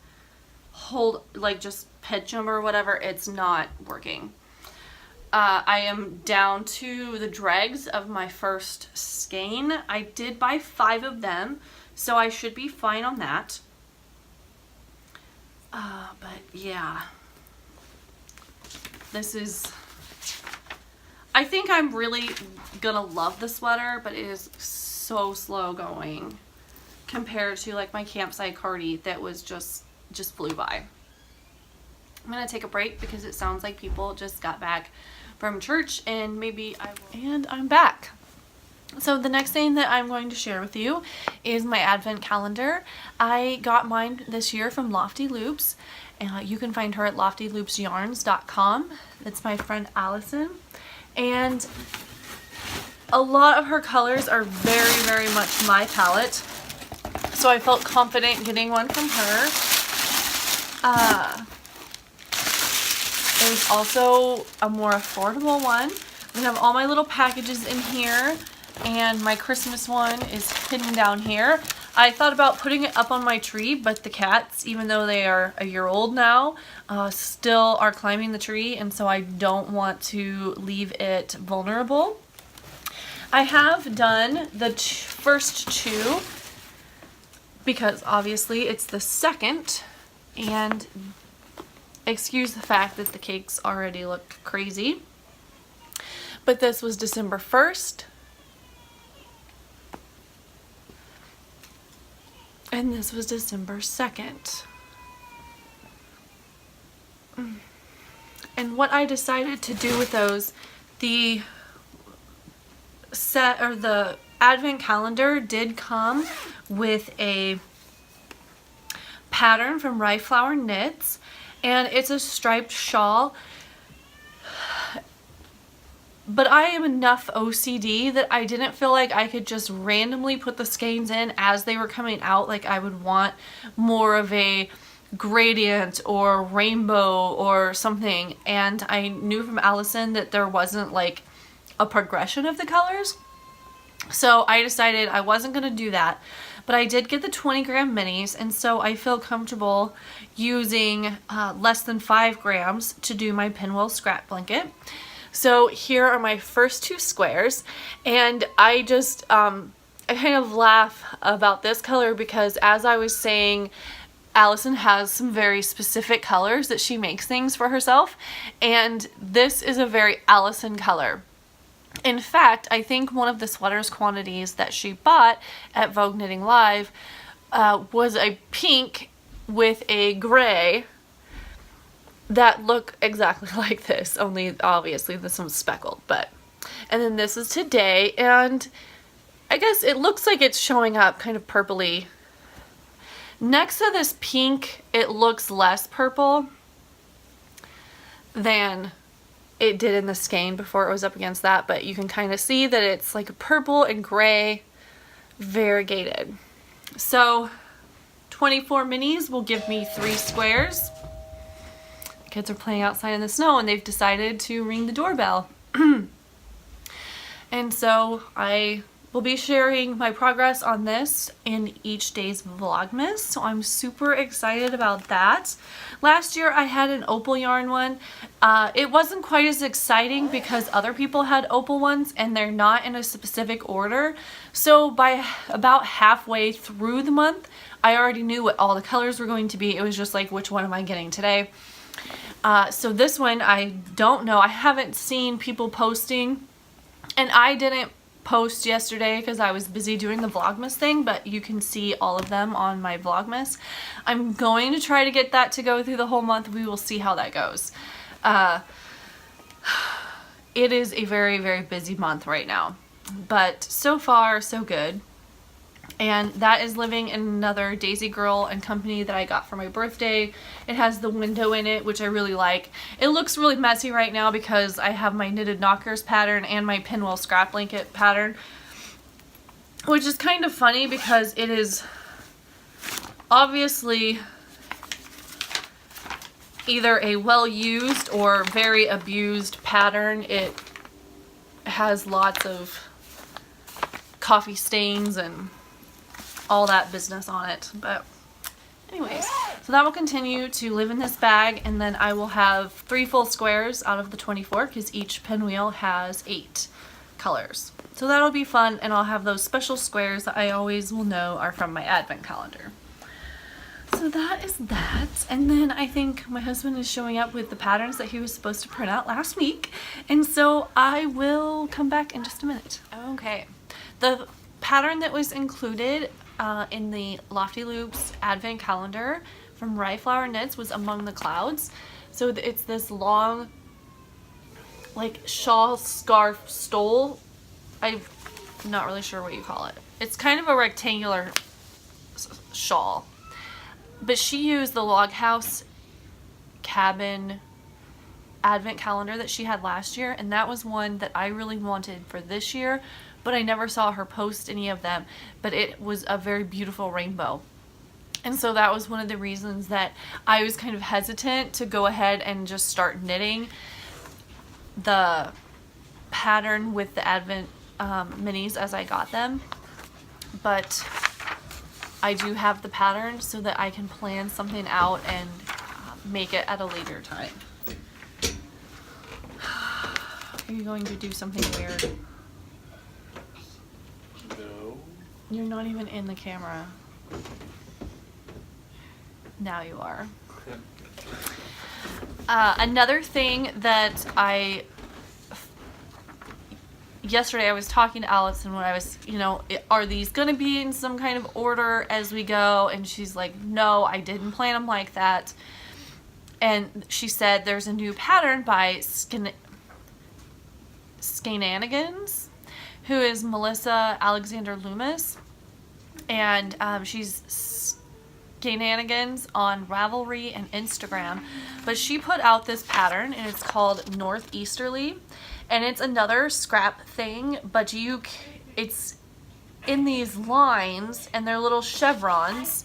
[SPEAKER 1] hold, like just pinch them or whatever, it's not working. I am down to the dregs of my first skein. I did buy 5 of them, so I should be fine on that. But yeah, this is, I think I'm really gonna love the sweater, but it is so slow going compared to like my campsite cardi that was just flew by. I'm gonna take a break because it sounds like people just got back from church, and maybe I will. And I'm back. So the next thing that I'm going to share with you is my advent calendar. I got mine this year from Lofty Loops, and you can find her at loftyloopsyarns.com. That's my friend Allison, and a lot of her colors are very, very much my palette, so I felt confident getting one from her. There's also a more affordable one. We have all my little packages in here, and my Christmas one is hidden down here. I thought about putting it up on my tree, but the cats, even though they are a year old now, still are climbing the tree, and so I don't want to leave it vulnerable. I have done the first 2 because obviously it's the second, and excuse the fact that the cakes already look crazy, but this was December 1st, and this was December 2nd. And what I decided to do with those, the set, or the advent calendar did come with a pattern from Rye Flower Knits, and it's a striped shawl, but I am enough OCD that I didn't feel like I could just randomly put the skeins in as they were coming out. Like, I would want more of a gradient or rainbow or something, and I knew from Allison that there wasn't like a progression of the colors, so I decided I wasn't going to do that. But I did get the 20-gram minis, and so I feel comfortable using less than 5 grams to do my pinwheel scrap blanket. So here are my first 2 squares, and I just I kind of laugh about this color because, as I was saying, Allison has some very specific colors that she makes things for herself, and this is a very Allison color. In fact, I think one of the sweaters quantities that she bought at Vogue Knitting Live was a pink with a gray that look exactly like this, only obviously this one's speckled. And then this is today, and I guess it looks like it's showing up kind of purpley. Next to this pink, it looks less purple than it did in the skein before it was up against that, but you can kind of see that it's like purple and gray, variegated. So 24 minis will give me 3 squares. Kids are playing outside in the snow, and they've decided to ring the doorbell. And so I will be sharing my progress on this in each day's Vlogmas, so I'm super excited about that. Last year I had an opal yarn one. It wasn't quite as exciting because other people had opal ones and they're not in a specific order. So by about halfway through the month, I already knew what all the colors were going to be. It was just like, which one am I getting today? So this one, I don't know. I haven't seen people posting, and I didn't post yesterday because I was busy doing the Vlogmas thing, but you can see all of them on my Vlogmas. I'm going to try to get that to go through the whole month. We will see how that goes. It is a very, very busy month right now, but so far so good. And that is living in another Daisy Girl and Company that I got for my birthday. It has the window in it, which I really like. It looks really messy right now because I have my knitted knockers pattern and my pinwheel scrap blanket pattern, which is kind of funny because it is obviously either a well-used or very abused pattern. It has lots of coffee stains and all that business on it, but anyways, so that will continue to live in this bag, and then I will have 3 full squares out of the 24 because each pinwheel has 8 colors. So that'll be fun, and I'll have those special squares that I always will know are from my advent calendar. So that is that, and then I think my husband is showing up with the patterns that he was supposed to print out last week, and so I will come back in just a minute. Okay, the pattern that was included in the Lofty Loops advent calendar from Rye Flower Knits was Among the Clouds. So it's this long, like, shawl, scarf, stole. I'm not really sure what you call it. It's kind of a rectangular shawl. But she used the Log House Cabin advent calendar that she had last year, and that was one that I really wanted for this year, but I never saw her post any of them. But it was a very beautiful rainbow, and so that was one of the reasons that I was kind of hesitant to go ahead and just start knitting the pattern with the advent minis as I got them. But I do have the pattern so that I can plan something out and make it at a later time. Are you going to do something weird?
[SPEAKER 3] No.
[SPEAKER 1] You're not even in the camera. Now you are. Another thing that yesterday I was talking to Allison when I was, are these going to be in some kind of order as we go? And she's like, no, I didn't plan them like that. And she said there's a new pattern by Skananigans, who is Melissa Alexander Loomis, and she's Skananigans on Ravelry and Instagram, but she put out this pattern and it's called Northeasterly, and it's another scrap thing, but it's in these lines and they're little chevrons,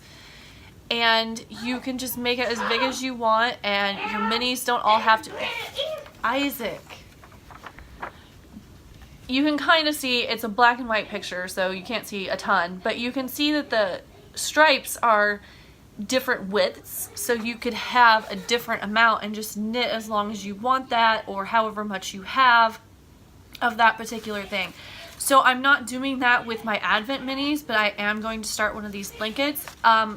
[SPEAKER 1] and you can just make it as big as you want, and your minis don't all have to. Isaac, you can kind of see it's a black and white picture, so you can't see a ton, but you can see that the stripes are different widths, so you could have a different amount and just knit as long as you want that, or however much you have of that particular thing. So I'm not doing that with my advent minis, but I am going to start one of these blankets.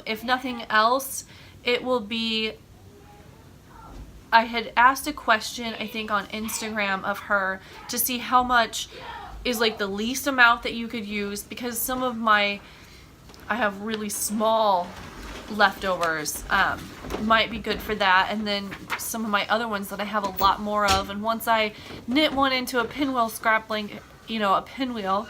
[SPEAKER 1] If nothing else, it will be, I had asked a question, I think on Instagram, of her to see how much is like the least amount that you could use, because some of I have really small leftovers, might be good for that, and then some of my other ones that I have a lot more of, and once I knit one into a pinwheel scrap blanket, a pinwheel,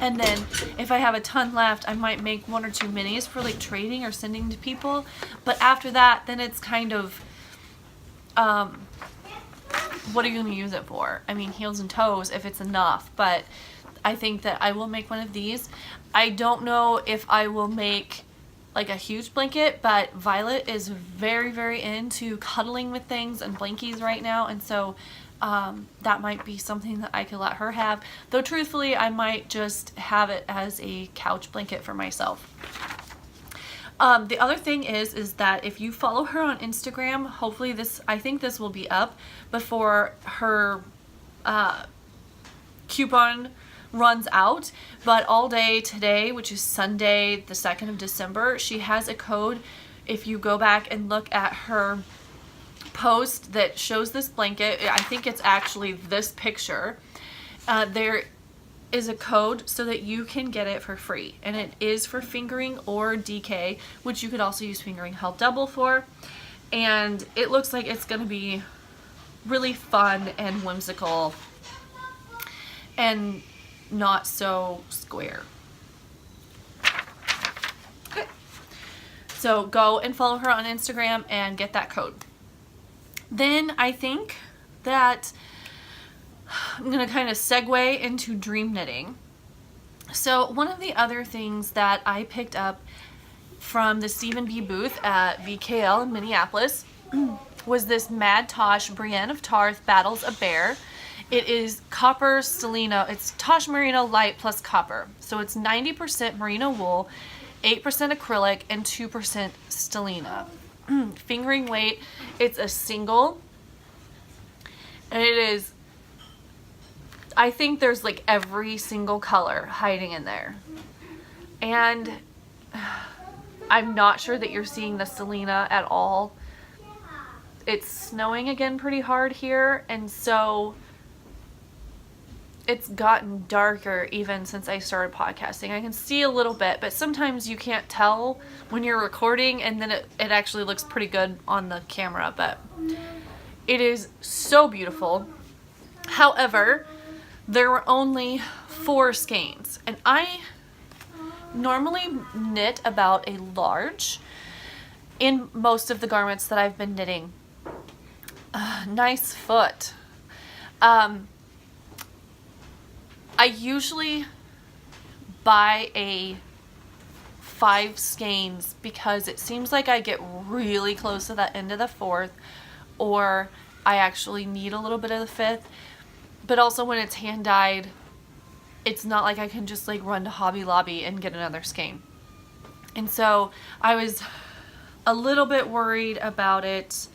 [SPEAKER 1] and then if I have a ton left, I might make 1 or 2 minis for like trading or sending to people. But after that, then it's kind of what are you going to use it for? I mean, heels and toes if it's enough, but I think that I will make one of these. I don't know if I will make like a huge blanket, but Violet is very, very into cuddling with things and blankies right now, and so that might be something that I could let her have. Though truthfully, I might just have it as a couch blanket for myself. The other thing is that if you follow her on Instagram, hopefully I think this will be up before her coupon runs out, but all day today, which is Sunday the 2nd of December, she has a code. If you go back and look at her post that shows this blanket, I think it's actually this picture, there is a code so that you can get it for free, and it is for fingering or DK, which you could also use fingering held double for, and it looks like it's going to be really fun and whimsical and not so square. Okay. So go and follow her on Instagram and get that code. Then I think that I'm going to kind of segue into dream knitting. So one of the other things that I picked up from the Stephen B booth at VKL in Minneapolis was this Mad Tosh Brienne of Tarth Battles a Bear. It is copper stellina. It's Tosh Merino light plus copper. So it's 90% merino wool, 8% acrylic, and 2% stellina. Fingering weight, it's a single, and it is, I think there's like every single color hiding in there, and I'm not sure that you're seeing the stellina at all. It's snowing again pretty hard here, and so it's gotten darker even since I started podcasting. I can see a little bit, but sometimes you can't tell when you're recording, and then it actually looks pretty good on the camera, but it is so beautiful. However, there were only 4 skeins, and I normally knit about a large in most of the garments that I've been knitting. Nice foot. I usually buy a 5 skeins because it seems like I get really close to the end of the 4th, or I actually need a little bit of the 5th. But also when it's hand dyed, it's not like I can just like run to Hobby Lobby and get another skein. And so I was a little bit worried about it,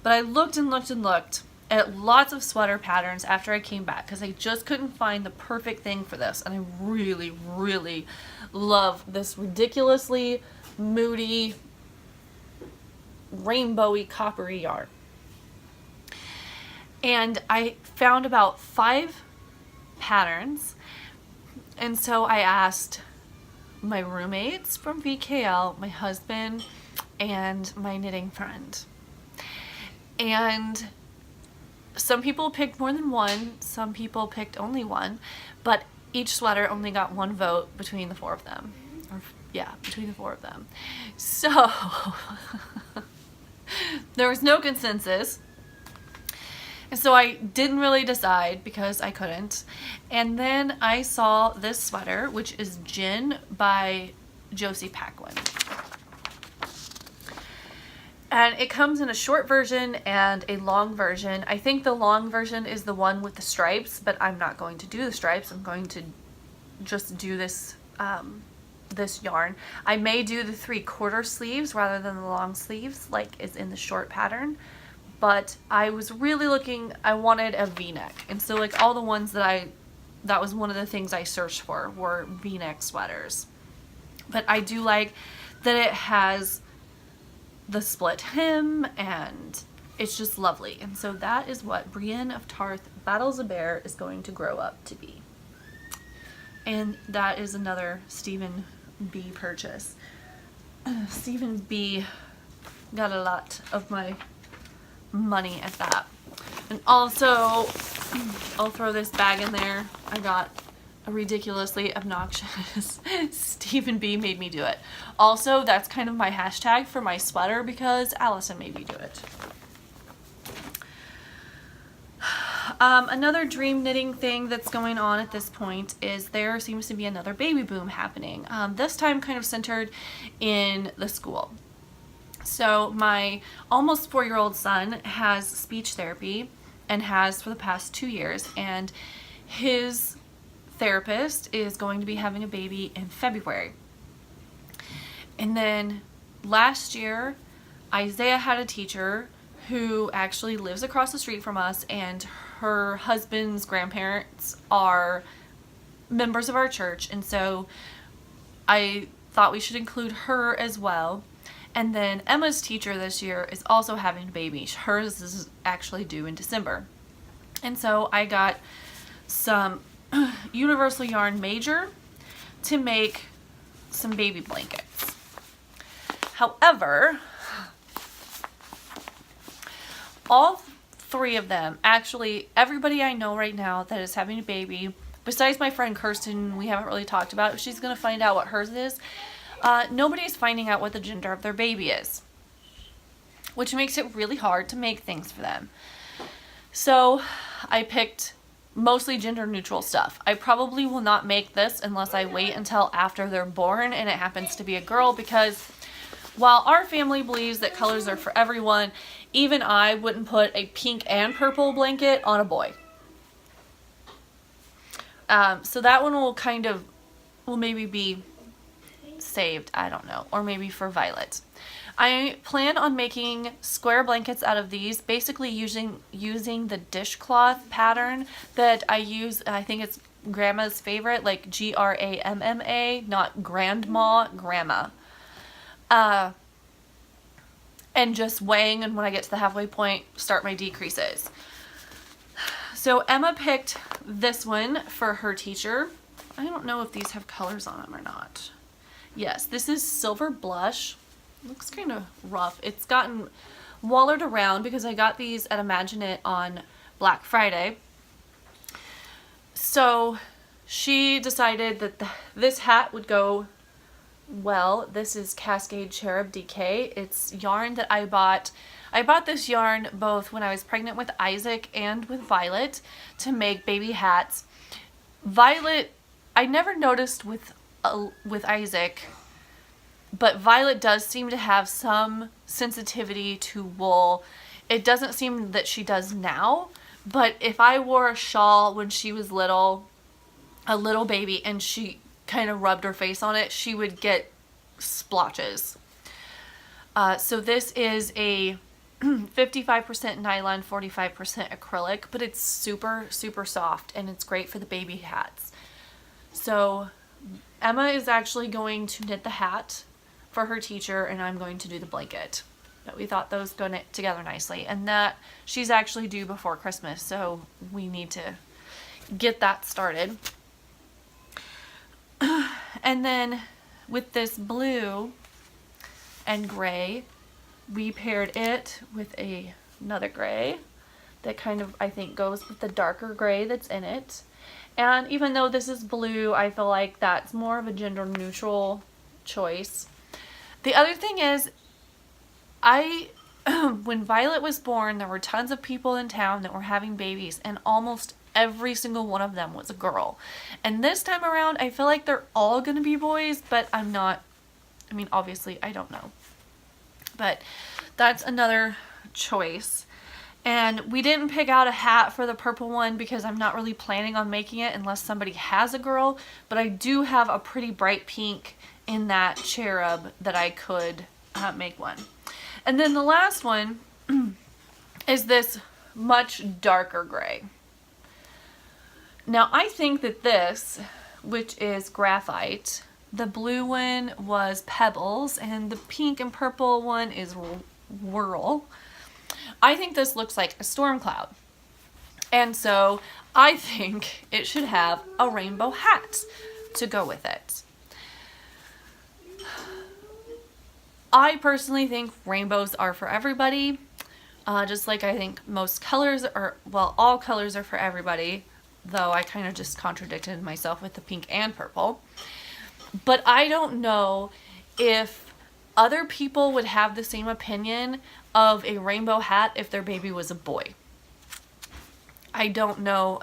[SPEAKER 1] but I looked and looked and looked at lots of sweater patterns after I came back because I just couldn't find the perfect thing for this, and I really, really love this ridiculously moody, rainbowy, coppery yarn. And I found about 5 patterns, and so I asked my roommates from VKL, my husband, and my knitting friend. And some people picked more than one, some people picked only one, but each sweater only got 1 vote between the 4 of them. Between the 4 of them. So, there was no consensus. And so I didn't really decide because I couldn't. And then I saw this sweater, which is Gin by Josie Paquin. And it comes in a short version and a long version. I think the long version is the one with the stripes, but I'm not going to do the stripes. I'm going to just do this this yarn. I may do the 3/4 sleeves rather than the long sleeves like is in the short pattern. But I was really looking, I wanted a V-neck. And so like all the ones that was one of the things I searched for were V-neck sweaters. But I do like that it has the split hem, and it's just lovely. And so that is what Brienne of Tarth Battles a Bear is going to grow up to be. And that is another Stephen B purchase. Stephen B got a lot of my money at that. And also, I'll throw this bag in there. I got a ridiculously obnoxious Stephen B made me do it. Also, that's kind of my hashtag for my sweater because Allison made me do it. Another dream knitting thing that's going on at this point is there seems to be another baby boom happening. This time kind of centered in the school. So my almost 4-year-old son has speech therapy, and has for the past 2 years, and his therapist is going to be having a baby in February. And then last year, Isaiah had a teacher who actually lives across the street from us, and her husband's grandparents are members of our church, and so I thought we should include her as well. And then Emma's teacher this year is also having a baby. Hers is actually due in December. And so I got some Universal Yarn Major to make some baby blankets. However, all 3 of them, actually everybody I know right now that is having a baby, besides my friend Kirsten, we haven't really talked about if she's going to find out what hers is. Nobody's finding out what the gender of their baby is, which makes it really hard to make things for them. So I picked mostly gender neutral stuff. I probably will not make this unless I wait until after they're born and it happens to be a girl, because while our family believes that colors are for everyone, even I wouldn't put a pink and purple blanket on a boy. So that one will maybe be saved, I don't know, or maybe for Violet. I plan on making square blankets out of these, basically using the dishcloth pattern that I use. I think it's Grandma's favorite, like Gramma, not grandma, grandma. And just weighing, and when I get to the halfway point, start my decreases. So Emma picked this one for her teacher. I don't know if these have colors on them or not. Yes, this is Silver Blush. Looks kind of rough. It's gotten wallered around because I got these at Imagine It on Black Friday. So she decided that this hat would go well. This is Cascade Cherub DK. It's yarn that I bought. I bought this yarn both when I was pregnant with Isaac and with Violet to make baby hats. Violet, I never noticed with Isaac, but Violet does seem to have some sensitivity to wool. It doesn't seem that she does now, but if I wore a shawl when she was little, a little baby, and she kind of rubbed her face on it, she would get splotches. So this is a 55% nylon, 45% acrylic, but it's super, super soft, and it's great for the baby hats. So Emma is actually going to knit the hat for her teacher, and I'm going to do the blanket. But we thought those go knit together nicely, and that she's actually due before Christmas, so we need to get that started. And then with this blue and gray, we paired it with another gray that kind of, I think, goes with the darker gray that's in it. And even though this is blue, I feel like that's more of a gender neutral choice. The other thing is, when Violet was born, there were tons of people in town that were having babies, and almost every single one of them was a girl. And this time around, I feel like they're all gonna be boys, but obviously I don't know. But that's another choice. And we didn't pick out a hat for the purple one because I'm not really planning on making it unless somebody has a girl, but I do have a pretty bright pink in that cherub that I could make one. And then the last one is this much darker gray. Now I think that this, which is graphite, the blue one was pebbles, and the pink and purple one is whirl. I think this looks like a storm cloud. And so I think it should have a rainbow hat to go with it. I personally think rainbows are for everybody. Just like I think most colors are, well, all colors are for everybody. Though I kind of just contradicted myself with the pink and purple. But I don't know if other people would have the same opinion of a rainbow hat if their baby was a boy. I don't know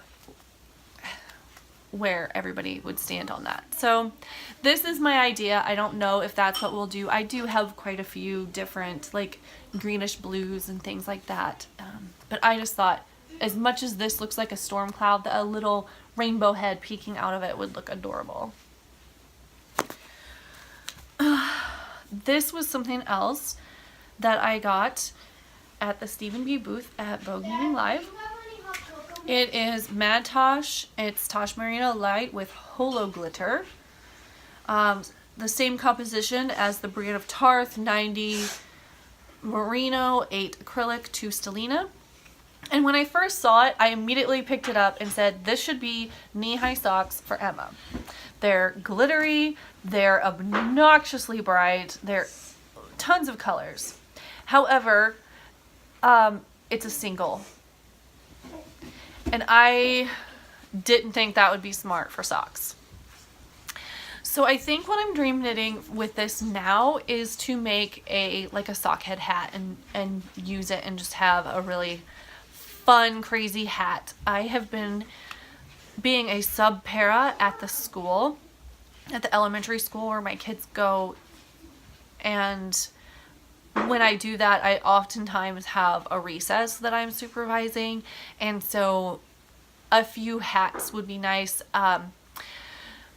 [SPEAKER 1] where everybody would stand on that. So this is my idea. I don't know if that's what we'll do. I do have quite a few different like greenish blues and things like that. But I just thought as much as this looks like a storm cloud, a little rainbow head peeking out of it would look adorable. This was something else that I got at the Stephen B booth at Vogue Evening Live. It is Mad Tosh. It's Tosh Merino Light with Holo Glitter. The same composition as the Brand of Tarth, 90 Merino, 8 acrylic, 2 stellina. And when I first saw it, I immediately picked it up and said, this should be knee-high socks for Emma. They're glittery, they're obnoxiously bright, they're tons of colors. However, it's a single. And I didn't think that would be smart for socks. So I think what I'm dream knitting with this now is to make a sock head hat and use it and just have a really fun, crazy hat. I have been being a sub para at the school, at the elementary school where my kids go, and when I do that, I oftentimes have a recess that I'm supervising, and so a few hats would be nice.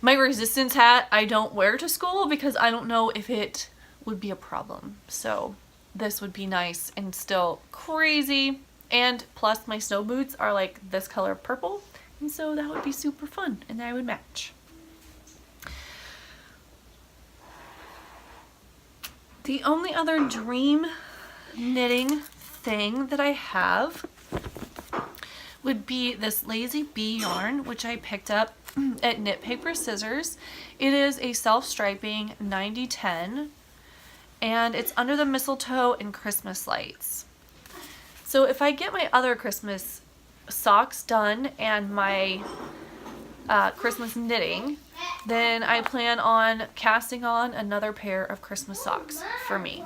[SPEAKER 1] My resistance hat I don't wear to school because I don't know if it would be a problem. So this would be nice and still crazy. And plus my snow boots are like this color purple. And so that would be super fun and I would match. The only other dream knitting thing that I have would be this Lazy Bee yarn, which I picked up at Knit Paper Scissors. It is a self-striping 90-10, and it's under the mistletoe and Christmas lights. So if I get my other Christmas socks done and my Christmas knitting, then I plan on casting on another pair of Christmas socks for me.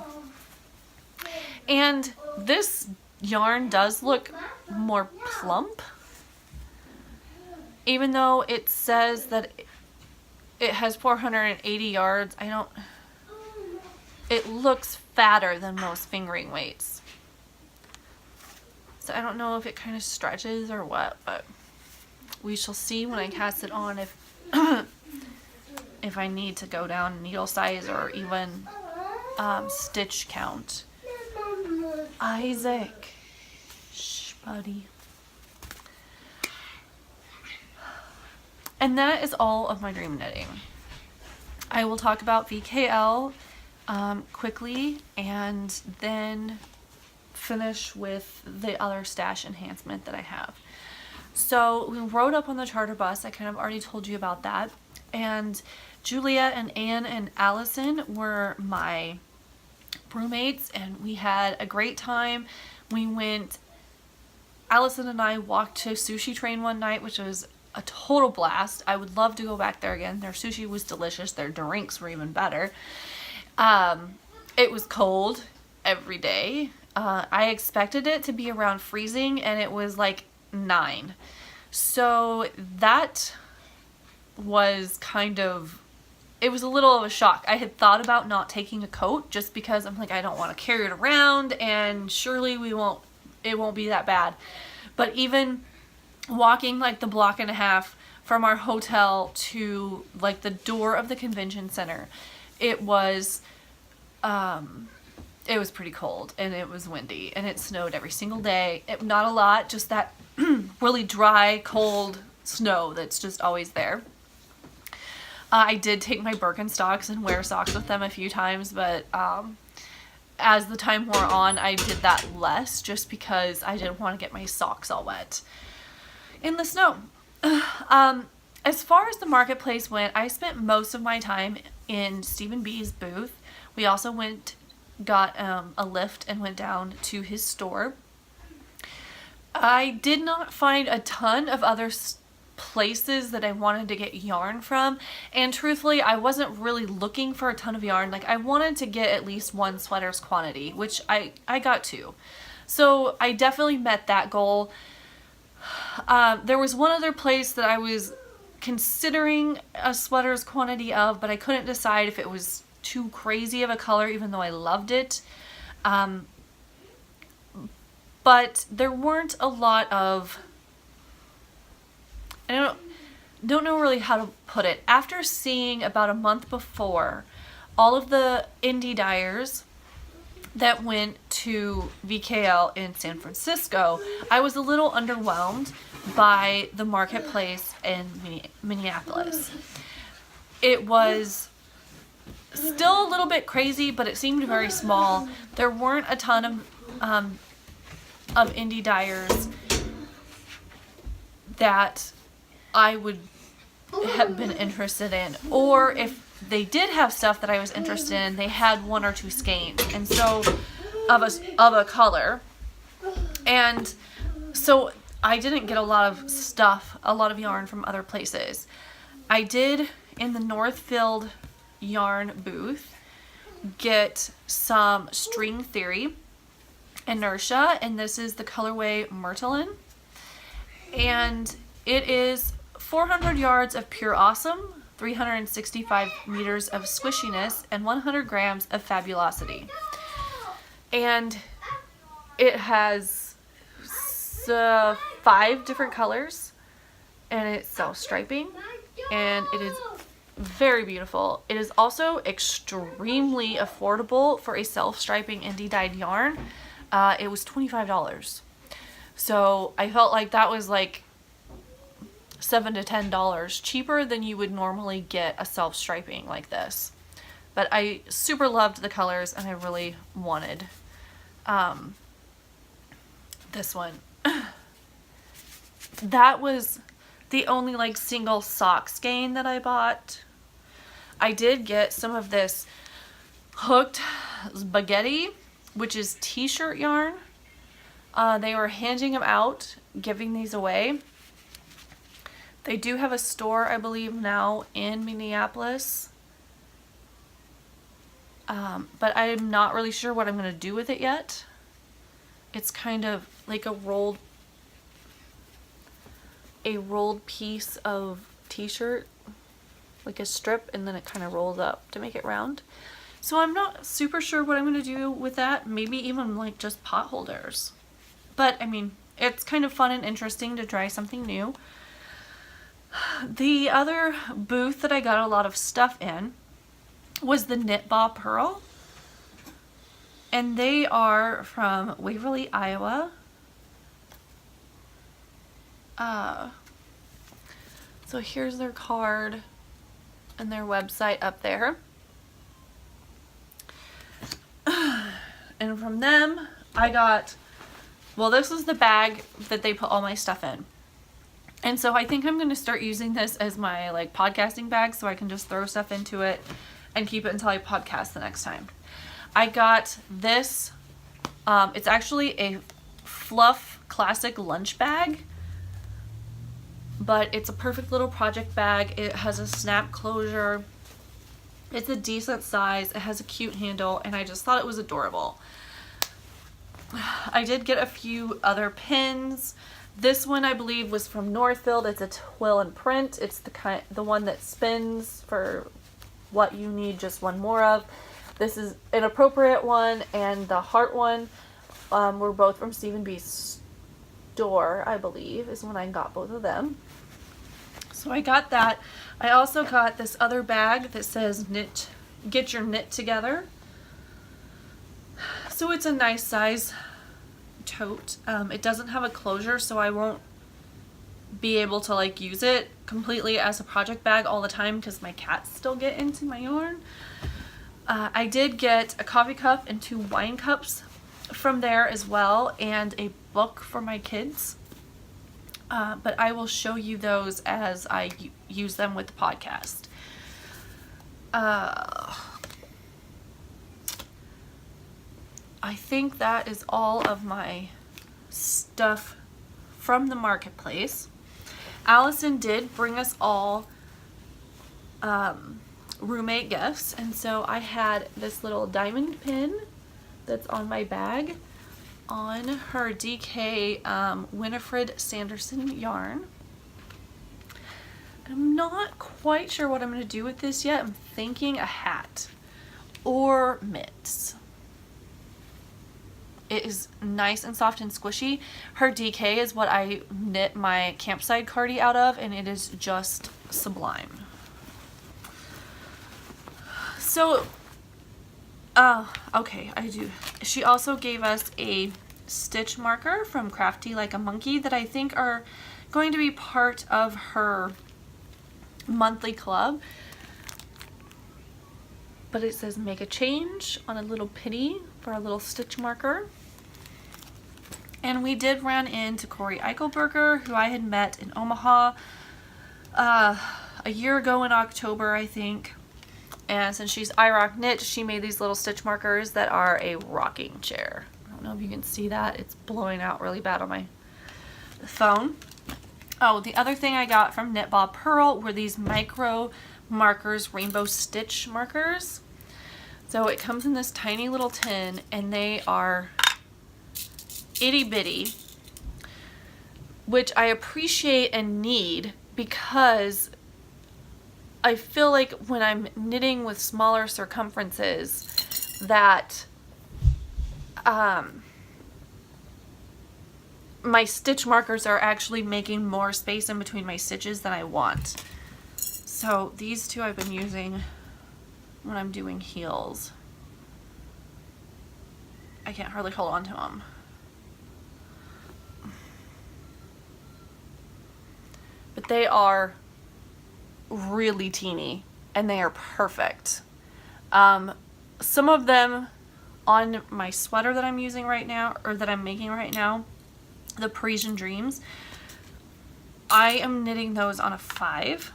[SPEAKER 1] And this yarn does look more plump, even though it says that it has 480 yards. It looks fatter than most fingering weights. So I don't know if it kind of stretches or what, but we shall see when I cast it on if if I need to go down needle size or even stitch count. Isaac. Shh, buddy. And that is all of my dream knitting. I will talk about VKL quickly and then finish with the other stash enhancement that I have. So we rode up on the charter bus. I kind of already told you about that. And Julia and Anne and Allison were my roommates and we had a great time. Allison and I walked to Sushi Train one night, which was a total blast. I would love to go back there again. Their sushi was delicious. Their drinks were even better. It was cold every day. I expected it to be around freezing and it was like 9. So that was it was a little of a shock. I had thought about not taking a coat just because I'm like, I don't want to carry it around and surely it won't be that bad. But even walking like the block and a half from our hotel to like the door of the convention center, it was pretty cold and it was windy and it snowed every single day. Not a lot, just that really dry, cold snow that's just always there. I did take my Birkenstocks and wear socks with them a few times, but as the time wore on, I did that less just because I didn't want to get my socks all wet in the snow. As far as the marketplace went, I spent most of my time in Stephen B's booth. We also got a lift and went down to his store. I did not find a ton of other places that I wanted to get yarn from, and truthfully I wasn't really looking for a ton of yarn. Like I wanted to get at least one sweater's quantity, which I got 2, so I definitely met that goal. There was one other place that I was considering a sweater's quantity of, but I couldn't decide if it was too crazy of a color even though I loved it. But but there weren't a lot of, I don't know really how to put it. After seeing about a month before all of the indie dyers that went to VKL in San Francisco, I was a little underwhelmed by the marketplace in Minneapolis. It was still a little bit crazy, but it seemed very small. There weren't a ton of indie dyers that I would have been interested in, or if they did have stuff that I was interested in, they had one or two skeins, and so of a color, and so I didn't get a lot of yarn from other places. I did in the Northfield yarn booth get some String Theory Inertia, and this is the colorway Myrtlein, and it is 400 yards of pure awesome, 365 meters of squishiness, and 100 grams of fabulosity. And it has 5 different colors, and it's self-striping, and it is very beautiful. It is also extremely affordable for a self-striping indie dyed yarn. It was $25. So I felt like that was like $7 to $10 cheaper than you would normally get a self-striping like this. But I super loved the colors, and I really wanted this one. That was the only like single sock skein that I bought. I did get some of this hooked spaghetti, which is t-shirt yarn. They were handing them out, giving these away. They do have a store, I believe, now in Minneapolis. But I'm not really sure what I'm going to do with it yet. It's kind of like a rolled piece of t-shirt, like a strip, and then it kind of rolls up to make it round. So I'm not super sure what I'm going to do with that. Maybe even like just pot holders. But I mean, it's kind of fun and interesting to try something new. The other booth that I got a lot of stuff in was the Knit Ball Pearl. And they are from Waverly, Iowa. So here's their card and their website up there. And from them, I got, well, this is the bag that they put all my stuff in. And so I think I'm going to start using this as my like podcasting bag, so I can just throw stuff into it and keep it until I podcast the next time. I got this, it's actually a fluff classic lunch bag, but it's a perfect little project bag. It has a snap closure. It's a decent size. It has a cute handle, and I just thought it was adorable. I did get a few other pins. This one I believe was from Northfield. It's a twill and print. It's the one that spins for what you need just one more of. This is an appropriate one, and the heart one were both from Stephen B's store, I believe, is when I got both of them. So I got that. I also got this other bag that says knit, get your knit together. So it's a nice size tote. It doesn't have a closure, so I won't be able to like use it completely as a project bag all the time because my cats still get into my yarn. I did get a coffee cup and 2 wine cups from there as well, and a book for my kids. But I will show you those as I use them with the podcast. I think that is all of my stuff from the marketplace. Allison did bring us all roommate gifts, and so I had this little diamond pin that's on my bag on her DK Winifred Sanderson yarn. I'm not quite sure what I'm going to do with this yet. I'm thinking a hat or mitts. It is nice and soft and squishy. Her DK is what I knit my campsite cardie out of, and it is just sublime. So, okay, she also gave us a stitch marker from Crafty Like a Monkey that I think are going to be part of her monthly club. But it says make a change on a little pitty for a little stitch marker. And we did run into Corey Eichelberger, who I had met in Omaha a year ago in October, I think. And since she's iRock Knit, she made these little stitch markers that are a rocking chair. I don't know if you can see that. It's blowing out really bad on my phone. Oh, the other thing I got from Knit Bob Pearl were these micro markers, rainbow stitch markers. So it comes in this tiny little tin, and they are itty bitty, which I appreciate and need because I feel like when I'm knitting with smaller circumferences that my stitch markers are actually making more space in between my stitches than I want. So these two I've been using when I'm doing heels. I can't hardly hold on to them. But they are really teeny and they are perfect. Some of them on my sweater that I'm using right now, or that I'm making right now, the Parisian Dreams, I am knitting those on a 5,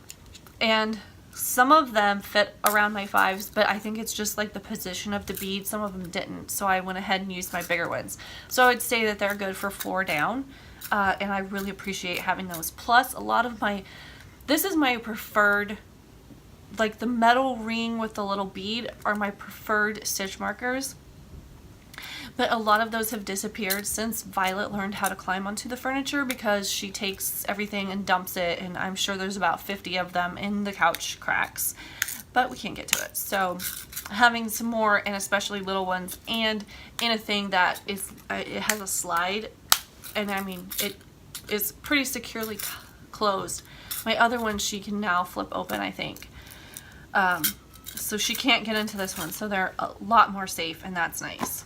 [SPEAKER 1] and some of them fit around my 5s, but I think it's just like the position of the bead. Some of them didn't, so I went ahead and used my bigger ones. So I would say that they're good for floor down, and I really appreciate having those. Plus, a lot of this is my preferred, like the metal ring with the little bead are my preferred stitch markers. But a lot of those have disappeared since Violet learned how to climb onto the furniture, because she takes everything and dumps it, and I'm sure there's about 50 of them in the couch cracks. But we can't get to it. So having some more, and especially little ones, and in a thing that is, it has a slide, and I mean, it is pretty securely closed. My other one she can now flip open, I think. So she can't get into this one, so they're a lot more safe, and that's nice.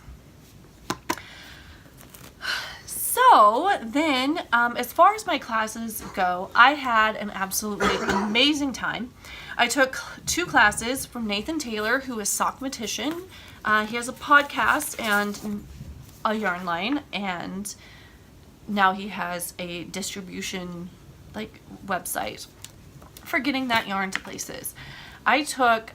[SPEAKER 1] So then, as far as my classes go, I had an absolutely amazing time. I took 2 classes from Nathan Taylor, who is Sockmatician. He has a podcast and a yarn line, and now he has a distribution website for getting that yarn to places. I talked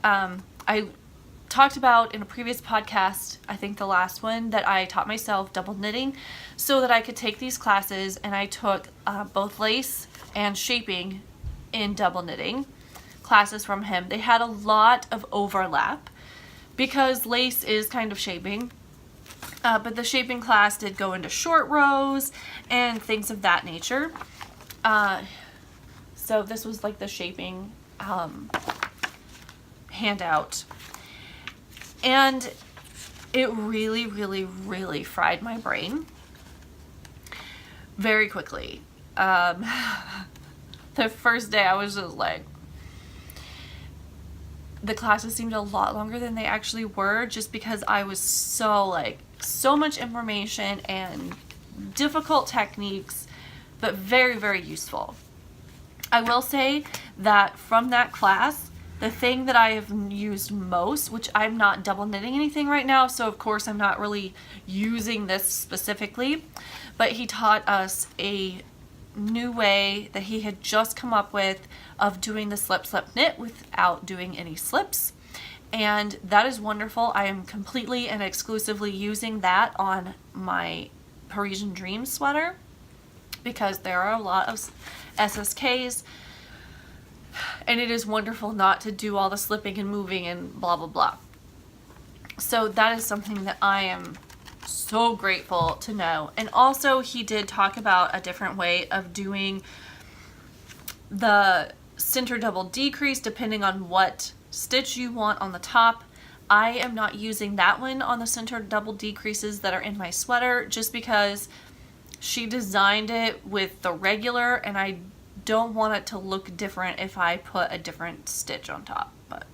[SPEAKER 1] about in a previous podcast, I think the last one, that I taught myself double knitting so that I could take these classes, and I took both lace and shaping in double knitting classes from him. They had a lot of overlap because lace is kind of shaping, but the shaping class did go into short rows and things of that nature. So this was like the shaping handout. And it really, really, really fried my brain very quickly. The first day I was just like, the classes seemed a lot longer than they actually were, just because I was so much information and difficult techniques, but very, very useful. I will say that from that class, the thing that I have used most, which I'm not double knitting anything right now, so of course I'm not really using this specifically, but he taught us a new way that he had just come up with of doing the slip slip knit without doing any slips, and that is wonderful. I am completely and exclusively using that on my Parisian Dreams sweater because there are a lot of SSKs, and it is wonderful not to do all the slipping and moving and blah blah blah. So that is something that I am so grateful to know. And also he did talk about a different way of doing the center double decrease depending on what stitch you want on the top. I am not using that one on the center double decreases that are in my sweater, just because she designed it with the regular, and I don't want it to look different if I put a different stitch on top. But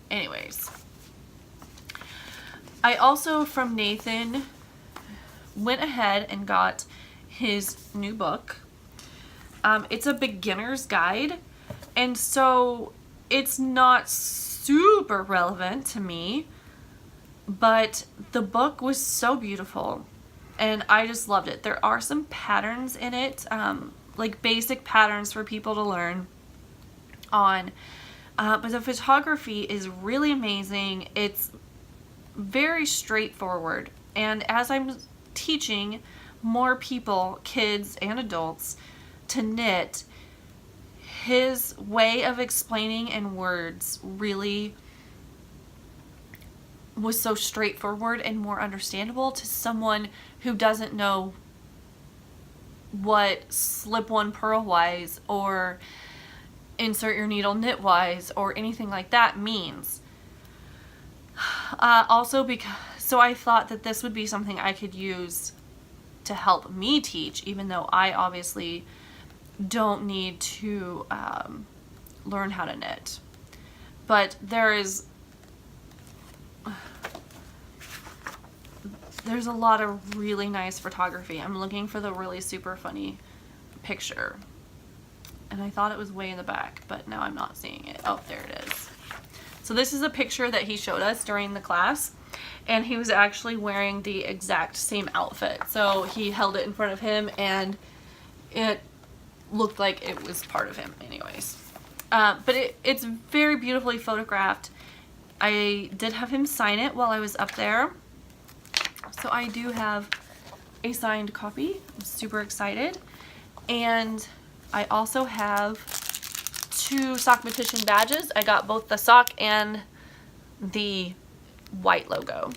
[SPEAKER 1] anyways, I also, from Nathan, went ahead and got his new book. It's a beginner's guide, and so it's not super relevant to me, but the book was so beautiful and I just loved it. There are some patterns in it, like basic patterns for people to learn on, but the photography is really amazing. It's very straightforward, and as I'm teaching more people, kids and adults, to knit, his way of explaining in words really was so straightforward and more understandable to someone who doesn't know what slip one purl-wise or insert your needle knit-wise or anything like that means. So I thought that this would be something I could use to help me teach, even though I obviously don't need to learn how to knit. But there's a lot of really nice photography. I'm looking for the really super funny picture, and I thought it was way in the back, but now I'm not seeing it. Oh, there it is. So this is a picture that he showed us during the class, and he was actually wearing the exact same outfit. So he held it in front of him, and it looked like it was part of him anyways. But it's very beautifully photographed. I did have him sign it while I was up there. So I do have a signed copy. I'm super excited. And I also have 2 Sockmatician badges. I got both the sock and the white logo.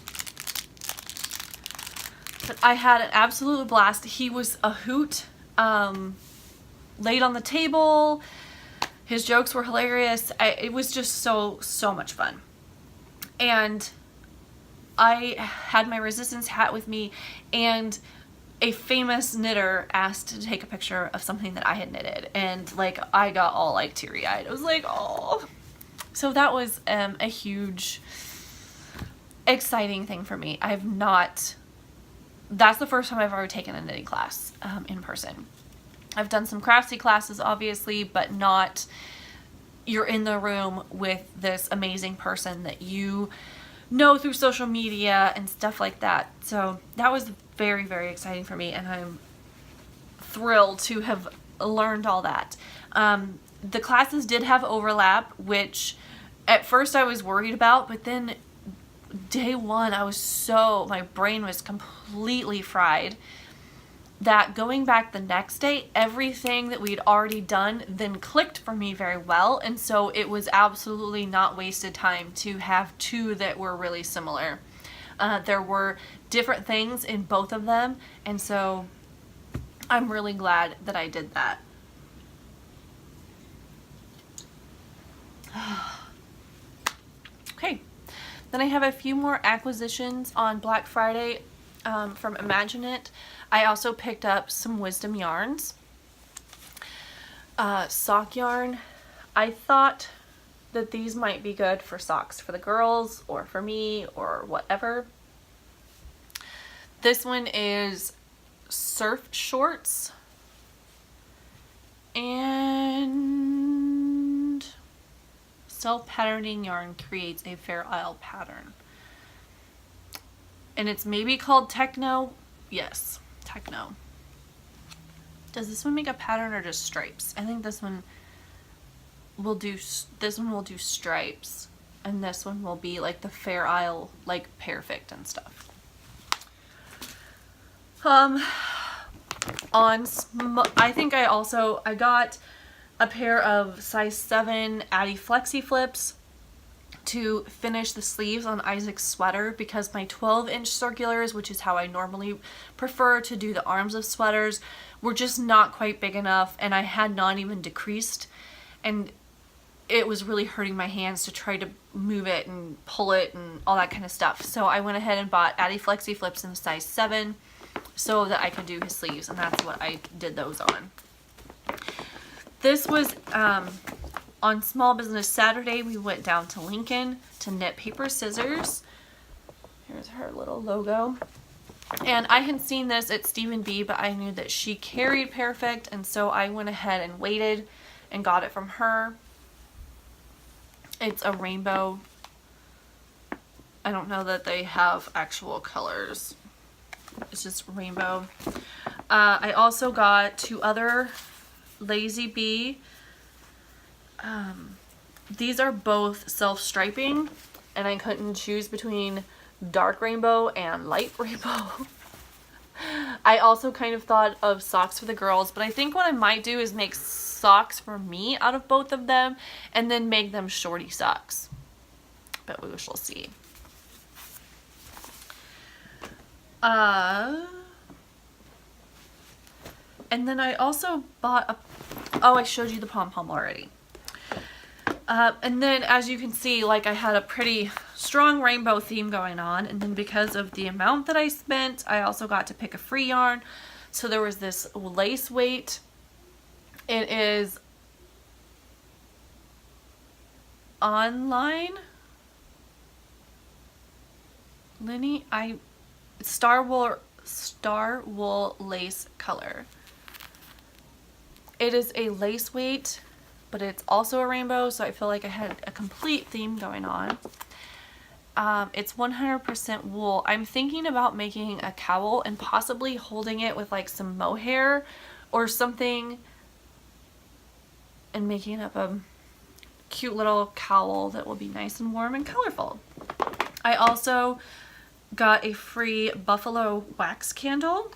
[SPEAKER 1] But I had an absolute blast. He was a hoot. Laid on the table. His jokes were hilarious. It was just so much fun. And I had my resistance hat with me, and a famous knitter asked to take a picture of something that I had knitted, and like I got all like teary-eyed. I was like, oh. So that was a huge exciting thing for me. That's the first time I've ever taken a knitting class in person. I've done some craftsy classes obviously, but not you're in the room with this amazing person that you know through social media and stuff like that. So that was very, very exciting for me, and I'm thrilled to have learned all that. The classes did have overlap, which at first I was worried about, but then day one my brain was completely fried, that going back the next day, everything that we'd already done then clicked for me very well, and so it was absolutely not wasted time to have 2 that were really similar. There were different things in both of them, and so I'm really glad that I did that. Okay, then I have a few more acquisitions on Black Friday from Imagine It. I also picked up some Wisdom yarns. Sock yarn. I thought that these might be good for socks for the girls or for me or whatever. This one is Surf Shorts, and self-patterning yarn creates a Fair Isle pattern. And it's maybe called Techno. Yes, Techno. Does this one make a pattern or just stripes? I think this one will do stripes, and this one will be like the Fair Isle, like perfect and stuff. I think I got a pair of size 7 Addy Flexi Flips to finish the sleeves on Isaac's sweater, because my 12-inch circulars, which is how I normally prefer to do the arms of sweaters, were just not quite big enough, and I had not even decreased. And it was really hurting my hands to try to move it and pull it and all that kind of stuff. So I went ahead and bought Addy Flexi Flips in size 7 so that I could do his sleeves, and that's what I did those on. This was on Small Business Saturday. We went down to Lincoln to knit paper scissors. Here's her little logo. And I had seen this at Stephen B, but I knew that she carried Perfect, and so I went ahead and waited and got it from her. It's a rainbow. I don't know that they have actual colors. It's just rainbow. I also got 2 other Lazy Bee. These are both self-striping, and I couldn't choose between dark rainbow and light rainbow. I also kind of thought of socks for the girls, but I think what I might do is make socks for me out of both of them and then make them shorty socks. But we shall see. And then I also bought a... Oh, I showed you the pom-pom already. And then, as you can see, like, I had a pretty strong rainbow theme going on, and then because of the amount that I spent, I also got to pick a free yarn. So there was this lace weight. It is online. Star wool lace color. It is a lace weight, but it's also a rainbow, so I feel like I had a complete theme going on. It's 100% wool. I'm thinking about making a cowl and possibly holding it with like some mohair or something and making up a cute little cowl that will be nice and warm and colorful. I also got a free buffalo wax candle,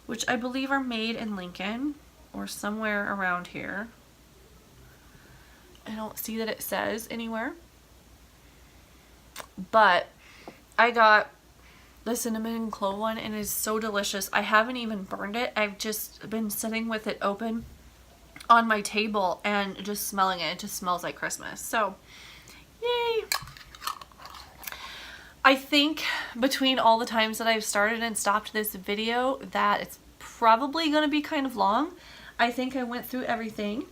[SPEAKER 1] which I believe are made in Lincoln or somewhere around here. I don't see that it says anywhere. But I got the cinnamon and clove one, and it is so delicious. I haven't even burned it. I've just been sitting with it open on my table and just smelling it. It just smells like Christmas. So, yay! I think between all the times that I've started and stopped this video that it's probably going to be kind of long. I think I went through everything.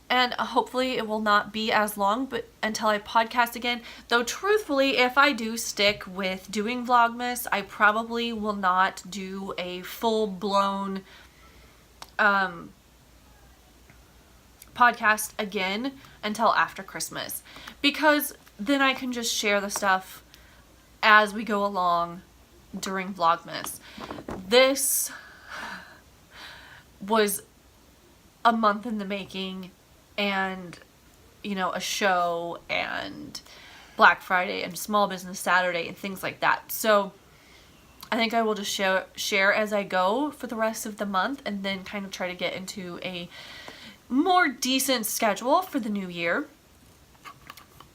[SPEAKER 1] And hopefully it will not be as long, but until I podcast again. Though truthfully, if I do stick with doing Vlogmas, I probably will not do a full-blown podcast again until after Christmas. Because then I can just share the stuff as we go along during Vlogmas. This was a month in the making. And, you know, a show and Black Friday and Small Business Saturday and things like that. So I think I will just share as I go for the rest of the month and then kind of try to get into a more decent schedule for the new year.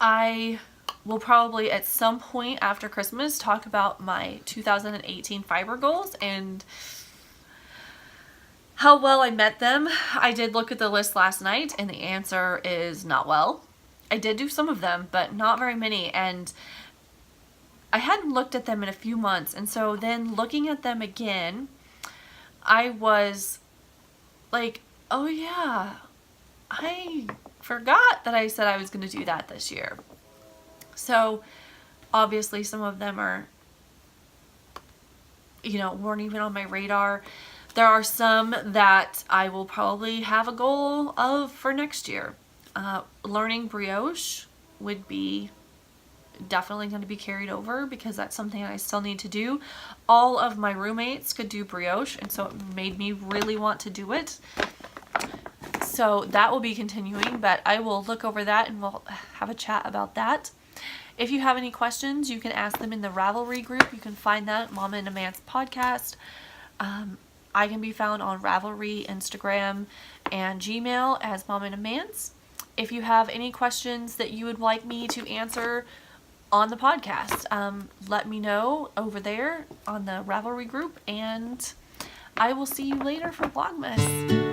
[SPEAKER 1] I will probably at some point after Christmas talk about my 2018 fiber goals and how well I met them. I did look at the list last night and the answer is not well. I did do some of them, but not very many, and I hadn't looked at them in a few months, and so then looking at them again, I was like, oh yeah, I forgot that I said I was going to do that this year. So obviously some of them are, you know, weren't even on my radar. There are some that I will probably have a goal of for next year. Learning brioche would be definitely going to be carried over because that's something I still need to do. All of my roommates could do brioche, and so it made me really want to do it. So that will be continuing, but I will look over that and we'll have a chat about that. If you have any questions, you can ask them in the Ravelry group. You can find that at Mama and a Manse podcast. I can be found on Ravelry, Instagram, and Gmail as Mama and a Manse. If you have any questions that you would like me to answer on the podcast, let me know over there on the Ravelry group, and I will see you later for Vlogmas.